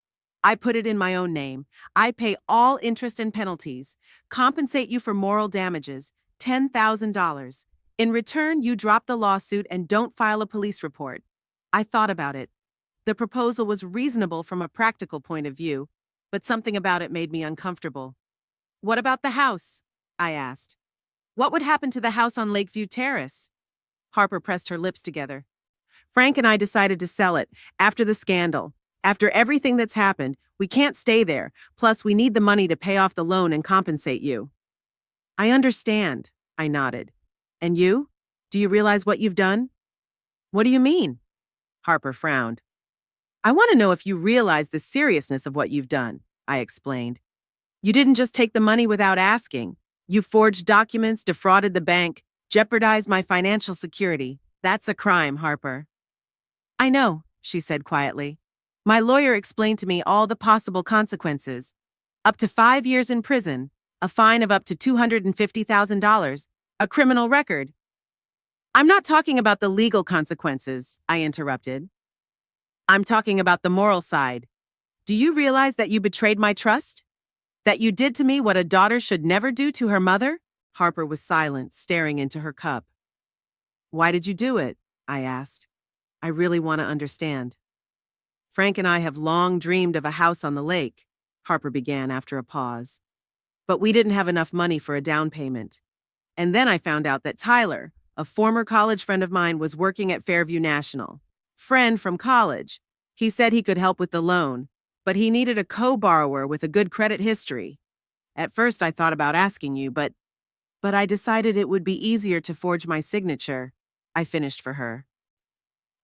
I put it in my own name. I pay all interest and penalties, compensate you for moral damages, $10,000. In return, you drop the lawsuit and don't file a police report. I thought about it. The proposal was reasonable from a practical point of view, but something about it made me uncomfortable. What about the house? I asked. What would happen to the house on Lakeview Terrace? Harper pressed her lips together. Frank and I decided to sell it after the scandal. After everything that's happened, we can't stay there. Plus, we need the money to pay off the loan and compensate you. I understand, I nodded. And you? Do you realize what you've done? What do you mean? Harper frowned. I want to know if you realize the seriousness of what you've done, I explained. You didn't just take the money without asking. You forged documents, defrauded the bank, jeopardized my financial security. That's a crime, Harper. I know, she said quietly. My lawyer explained to me all the possible consequences. Up to 5 years in prison, a fine of up to $250,000, a criminal record. I'm not talking about the legal consequences, I interrupted. I'm talking about the moral side. Do you realize that you betrayed my trust? That you did to me what a daughter should never do to her mother? Harper was silent, staring into her cup. Why did you do it? I asked. I really want to understand. Frank and I have long dreamed of a house on the lake, Harper began after a pause. But we didn't have enough money for a down payment. And then I found out that Tyler, a former college friend of mine, was working at Fairview National. Friend from college. He said he could help with the loan, but he needed a co-borrower with a good credit history. At first I thought about asking you, but I decided it would be easier to forge my signature. I finished for her.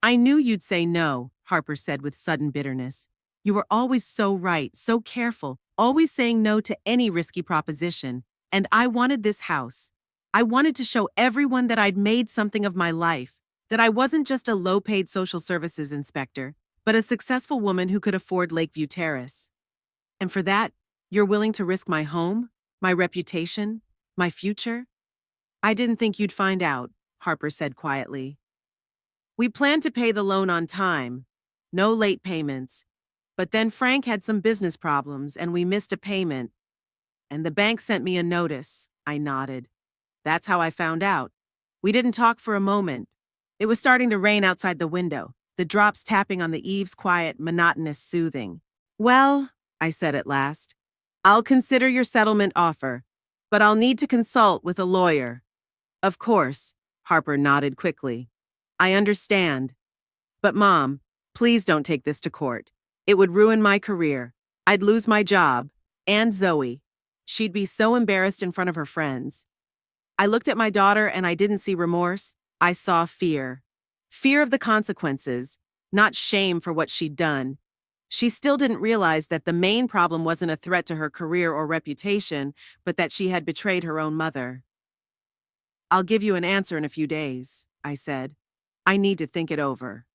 I knew you'd say no, Harper said with sudden bitterness. You were always so right, so careful, always saying no to any risky proposition. And I wanted this house. I wanted to show everyone that I'd made something of my life, that I wasn't just a low-paid social services inspector, but a successful woman who could afford Lakeview Terrace. And for that, you're willing to risk my home, my reputation, my future? I didn't think you'd find out, Harper said quietly. We planned to pay the loan on time, no late payments, but then Frank had some business problems and we missed a payment. And the bank sent me a notice, I nodded. That's how I found out. We didn't talk for a moment. It was starting to rain outside the window, the drops tapping on the eaves quiet, monotonous, soothing. Well, I said at last, I'll consider your settlement offer, but I'll need to consult with a lawyer. Of course, Harper nodded quickly. I understand. But Mom, please don't take this to court. It would ruin my career. I'd lose my job. And Zoe. She'd be so embarrassed in front of her friends. I looked at my daughter and I didn't see remorse. I saw fear. Fear of the consequences. not shame for what she'd done. She still didn't realize that the main problem wasn't a threat to her career or reputation, but that she had betrayed her own mother. "I'll give you an answer in a few days," I said. "I need to think it over."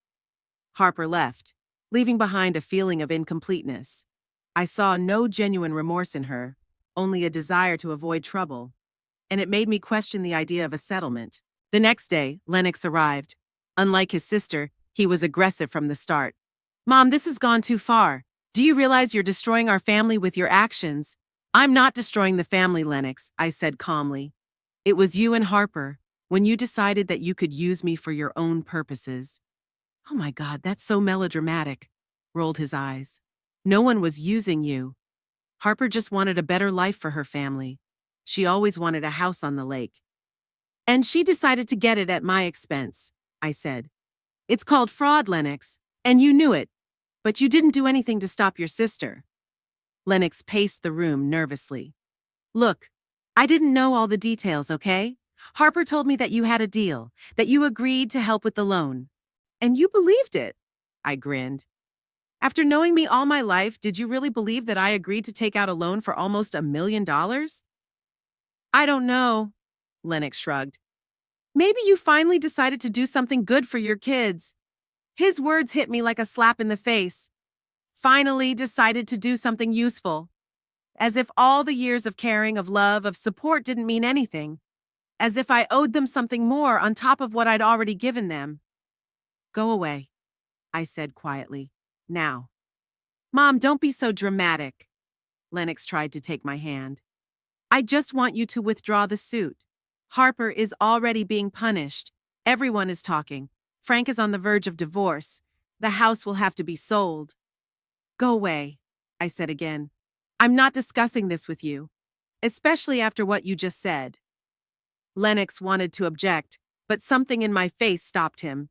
Harper left, leaving behind a feeling of incompleteness. I saw no genuine remorse in her, only a desire to avoid trouble, and it made me question the idea of a settlement. The next day, Lennox arrived. Unlike his sister, he was aggressive from the start. "Mom, this has gone too far. Do you realize you're destroying our family with your actions?" "I'm not destroying the family, Lennox," I said calmly. "It was you and Harper, when you decided that you could use me for your own purposes." "Oh my God, that's so melodramatic," rolled his eyes. "No one was using you. Harper just wanted a better life for her family. She always wanted a house on the lake. And she decided to get it at my expense," I said. "It's called fraud, Lennox, and you knew it, but you didn't do anything to stop your sister." Lennox paced the room nervously. "Look, I didn't know all the details, okay? Harper told me that you had a deal, that you agreed to help with the loan. And you believed it." I grinned. "After knowing me all my life, did you really believe that I agreed to take out a loan for almost $1 million? "I don't know," Lennox shrugged. "Maybe you finally decided to do something good for your kids." His words hit me like a slap in the face. Finally decided to do something useful. As if all the years of caring, of love, of support didn't mean anything. As if I owed them something more on top of what I'd already given them. "Go away," I said quietly. "Now." "Mom, don't be so dramatic." Lennox tried to take my hand. "I just want you to withdraw the suit. Harper is already being punished. Everyone is talking. Frank is on the verge of divorce. The house will have to be sold." "Go away," I said again. "I'm not discussing this with you, especially after what you just said." Lennox wanted to object, but something in my face stopped him.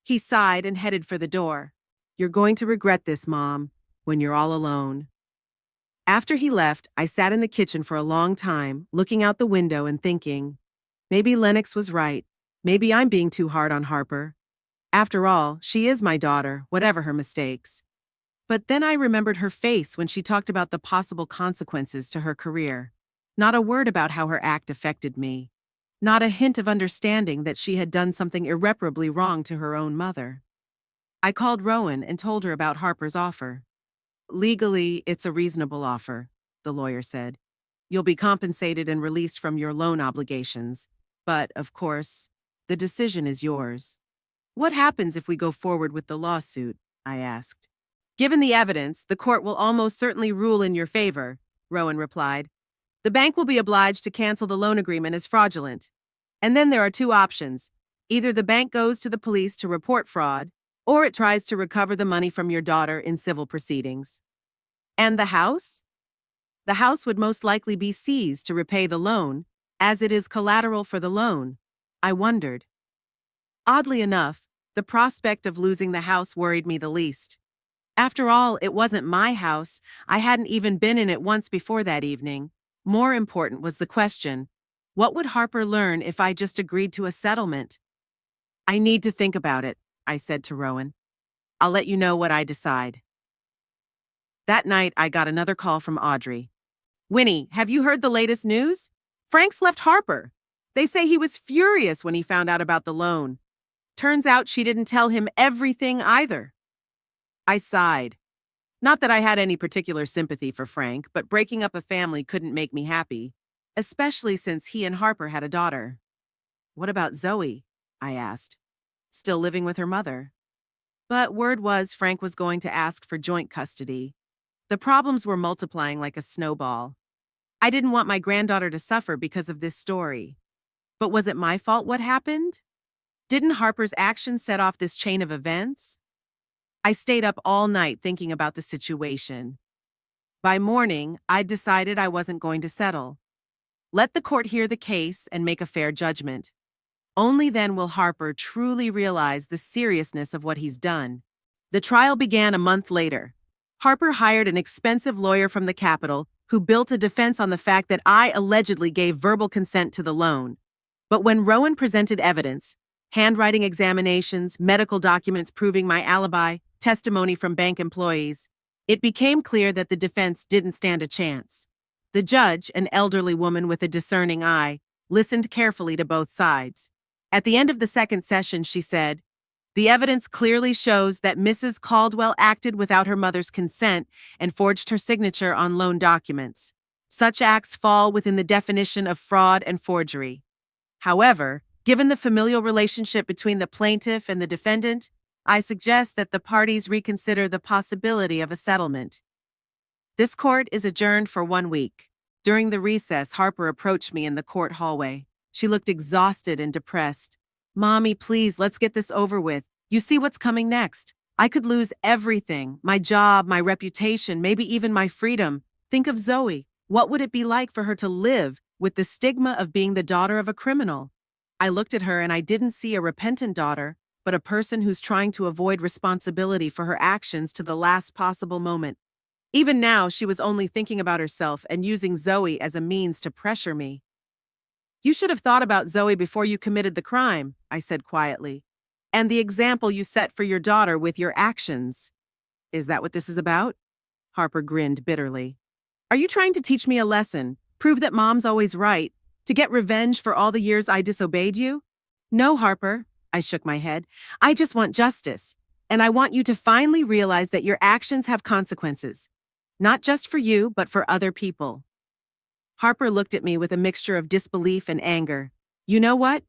He sighed and headed for the door. "You're going to regret this, Mom, when you're all alone." After he left, I sat in the kitchen for a long time, looking out the window and thinking, maybe Lennox was right. Maybe I'm being too hard on Harper. After all, she is my daughter, whatever her mistakes. But then I remembered her face when she talked about the possible consequences to her career. Not a word about how her act affected me. Not a hint of understanding that she had done something irreparably wrong to her own mother. I called Rowan and told her about Harper's offer. "Legally, it's a reasonable offer," the lawyer said. "You'll be compensated and released from your loan obligations. But, of course, the decision is yours." "What happens if we go forward with the lawsuit?" I asked. "Given the evidence, the court will almost certainly rule in your favor," Rowan replied. "The bank will be obliged to cancel the loan agreement as fraudulent. And then there are two options. Either the bank goes to the police to report fraud, or it tries to recover the money from your daughter in civil proceedings." "And the house?" "The house would most likely be seized to repay the loan, as it is collateral for the loan." I wondered. Oddly enough, the prospect of losing the house worried me the least. After all, it wasn't my house. I hadn't even been in it once before that evening. More important was the question, what would Harper learn if I just agreed to a settlement? "I need to think about it," I said to Rowan. "I'll let you know what I decide." That night, I got another call from Audrey. "Winnie, have you heard the latest news? Frank's left Harper. They say he was furious when he found out about the loan. Turns out she didn't tell him everything either." I sighed. Not that I had any particular sympathy for Frank, but breaking up a family couldn't make me happy, especially since he and Harper had a daughter. "What about Zoe?" I asked. "Still living with her mother?" But word was Frank was going to ask for joint custody. The problems were multiplying like a snowball. I didn't want my granddaughter to suffer because of this story. But was it my fault what happened? Didn't Harper's actions set off this chain of events? I stayed up all night thinking about the situation. By morning, I'd decided I wasn't going to settle. Let the court hear the case and make a fair judgment. Only then will Harper truly realize the seriousness of what he's done. The trial began a month later. Harper hired an expensive lawyer from the Capitol who built a defense on the fact that I allegedly gave verbal consent to the loan. But when Rowan presented evidence, Handwriting examinations, medical documents proving my alibi, testimony from bank employees. It became clear that the defense didn't stand a chance. The judge, an elderly woman with a discerning eye, listened carefully to both sides. At the end of the second session, she said, "The evidence clearly shows that Mrs. Caldwell acted without her mother's consent and forged her signature on loan documents. Such acts fall within the definition of fraud and forgery. However, given the familial relationship between the plaintiff and the defendant, I suggest that the parties reconsider the possibility of a settlement." This court is adjourned for 1 week. During the recess, Harper approached me in the court hallway. She looked exhausted and depressed. "Mommy, please, let's get this over with. You see what's coming next. I could lose everything, my job, my reputation, maybe even my freedom. Think of Zoe. What would it be like for her to live with the stigma of being the daughter of a criminal?" I looked at her and I didn't see a repentant daughter, but a person who's trying to avoid responsibility for her actions to the last possible moment. Even now, she was only thinking about herself and using Zoe as a means to pressure me. "You should have thought about Zoe before you committed the crime," I said quietly. "And the example you set for your daughter with your actions." "Is that what this is about?" Harper grinned bitterly. "Are you trying to teach me a lesson, prove that mom's always right, to get revenge for all the years I disobeyed you?" "No, Harper," I shook my head. "I just want justice, and I want you to finally realize that your actions have consequences. Not just for you, but for other people." Harper looked at me with a mixture of disbelief and anger. "You know what?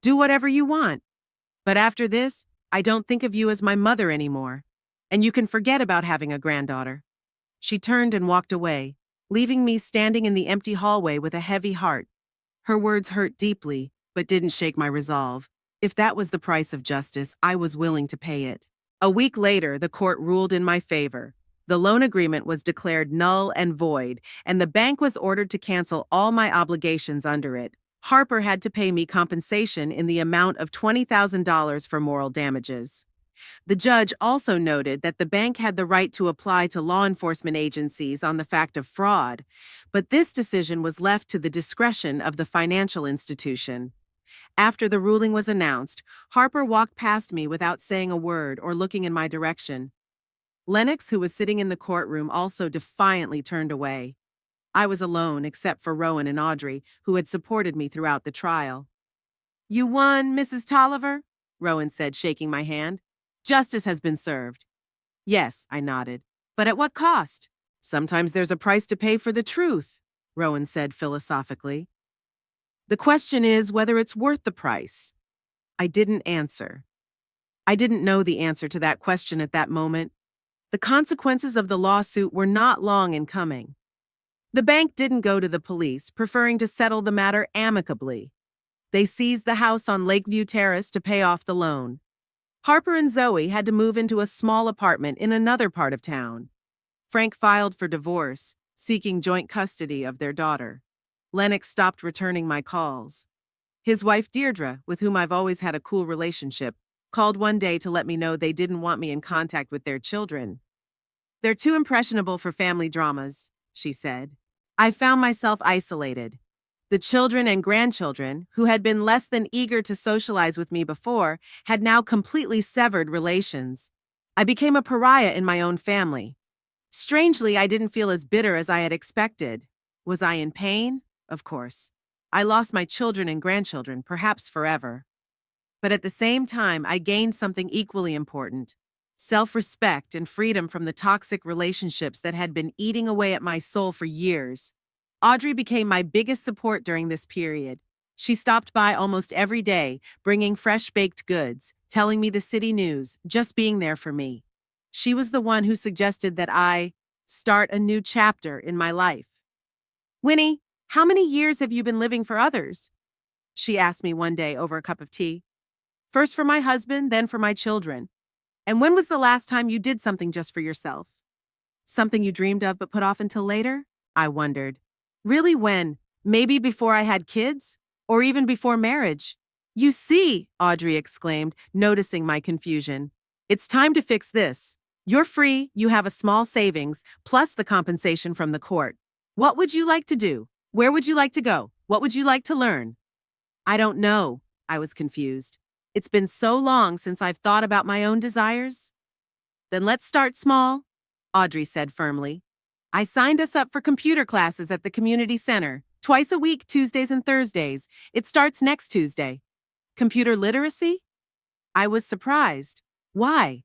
Do whatever you want. But after this, I don't think of you as my mother anymore. And you can forget about having a granddaughter." She turned and walked away, leaving me standing in the empty hallway with a heavy heart. Her words hurt deeply, but didn't shake my resolve. If that was the price of justice, I was willing to pay it. A week later, the court ruled in my favor. The loan agreement was declared null and void, and the bank was ordered to cancel all my obligations under it. Harper had to pay me compensation in the amount of $20,000 for moral damages. The judge also noted that the bank had the right to apply to law enforcement agencies on the fact of fraud, but this decision was left to the discretion of the financial institution. After the ruling was announced, Harper walked past me without saying a word or looking in my direction. Lennox, who was sitting in the courtroom, also defiantly turned away. I was alone except for Rowan and Audrey, who had supported me throughout the trial. "You won, Mrs. Tolliver," Rowan said, shaking my hand. "Justice has been served." "Yes," I nodded. "But at what cost?" "Sometimes there's a price to pay for the truth," Rowan said philosophically. "The question is whether it's worth the price." I didn't answer. I didn't know the answer to that question at that moment. The consequences of the lawsuit were not long in coming. The bank didn't go to the police, preferring to settle the matter amicably. They seized the house on Lakeview Terrace to pay off the loan. Harper and Zoe had to move into a small apartment in another part of town. Frank filed for divorce, seeking joint custody of their daughter. Lennox stopped returning my calls. His wife Deirdre, with whom I've always had a cool relationship, called one day to let me know they didn't want me in contact with their children. "They're too impressionable for family dramas," she said. I found myself isolated. The children and grandchildren, who had been less than eager to socialize with me before, had now completely severed relations. I became a pariah in my own family. Strangely, I didn't feel as bitter as I had expected. Was I in pain? Of course. I lost my children and grandchildren, perhaps forever. But at the same time, I gained something equally important: self-respect and freedom from the toxic relationships that had been eating away at my soul for years. Audrey became my biggest support during this period. She stopped by almost every day, bringing fresh baked goods, telling me the city news, just being there for me. She was the one who suggested that I start a new chapter in my life. "Winnie, how many years have you been living for others?" she asked me one day over a cup of tea. "First for my husband, then for my children. And when was the last time you did something just for yourself?" "Something you dreamed of but put off until later?" I wondered. "Really, when? Maybe before I had kids? Or even before marriage?" "You see," Audrey exclaimed, noticing my confusion. "It's time to fix this. You're free, you have a small savings, plus the compensation from the court. What would you like to do? Where would you like to go? What would you like to learn?" "I don't know," I was confused. It's been so long since I've thought about my own desires. Then let's start small, Audrey said firmly. I signed us up for computer classes at the community center, twice a week, Tuesdays and Thursdays. It starts next Tuesday. Computer literacy? I was surprised. Why?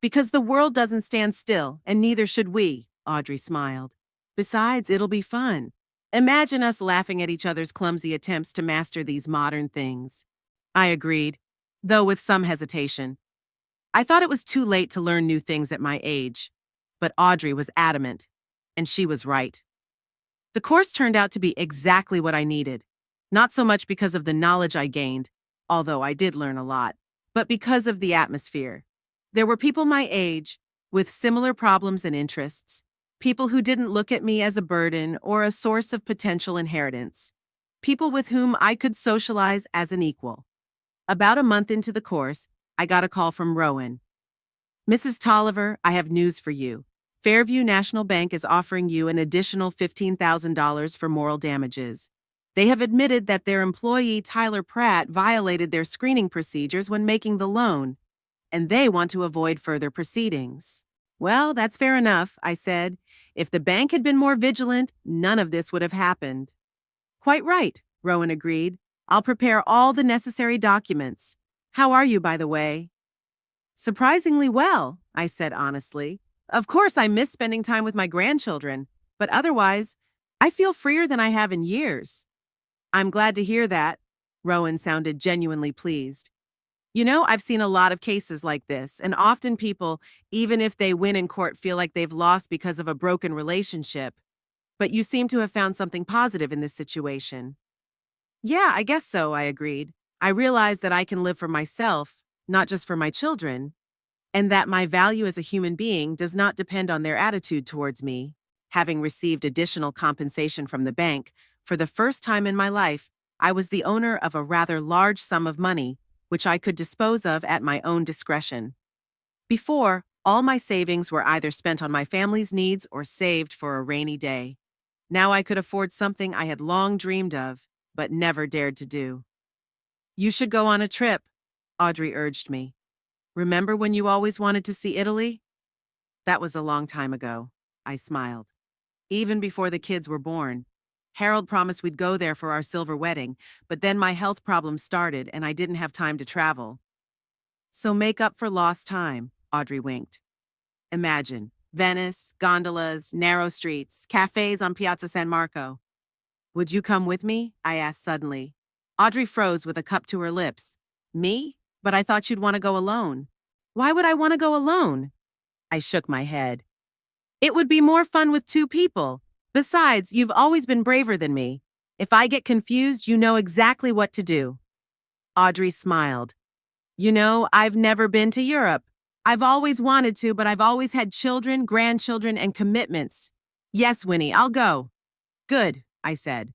Because the world doesn't stand still, and neither should we, Audrey smiled. Besides, it'll be fun. Imagine us laughing at each other's clumsy attempts to master these modern things. I agreed, though with some hesitation. I thought it was too late to learn new things at my age. But Audrey was adamant, and she was right. The course turned out to be exactly what I needed, not so much because of the knowledge I gained, although I did learn a lot, but because of the atmosphere. There were people my age, with similar problems and interests, people who didn't look at me as a burden or a source of potential inheritance, people with whom I could socialize as an equal. About a month into the course, I got a call from Rowan. Mrs. Tolliver, I have news for you. Fairview National Bank is offering you an additional $15,000 for moral damages. They have admitted that their employee Tyler Pratt violated their screening procedures when making the loan, and they want to avoid further proceedings. Well, that's fair enough, I said. If the bank had been more vigilant, none of this would have happened. Quite right, Rowan agreed. I'll prepare all the necessary documents. How are you, by the way? Surprisingly well, I said honestly. Of course, I miss spending time with my grandchildren, but otherwise, I feel freer than I have in years. I'm glad to hear that. Rowan sounded genuinely pleased. You know, I've seen a lot of cases like this, and often people, even if they win in court, feel like they've lost because of a broken relationship. But you seem to have found something positive in this situation. Yeah, I guess so, I agreed. I realized that I can live for myself, not just for my children, and that my value as a human being does not depend on their attitude towards me. Having received additional compensation from the bank, for the first time in my life, I was the owner of a rather large sum of money, which I could dispose of at my own discretion. Before, all my savings were either spent on my family's needs or saved for a rainy day. Now I could afford something I had long dreamed of, but never dared to do. You should go on a trip, Audrey urged me. Remember when you always wanted to see Italy? That was a long time ago, I smiled. Even before the kids were born. Harold promised we'd go there for our silver wedding, but then my health problems started and I didn't have time to travel. So make up for lost time, Audrey winked. Imagine, Venice, gondolas, narrow streets, cafes on Piazza San Marco. Would you come with me? I asked suddenly. Audrey froze with a cup to her lips. Me? But I thought you'd want to go alone. Why would I want to go alone? I shook my head. It would be more fun with two people. Besides, you've always been braver than me. If I get confused, you know exactly what to do. Audrey smiled. You know, I've never been to Europe. I've always wanted to, but I've always had children, grandchildren, and commitments. Yes, Winnie, I'll go. Good, I said.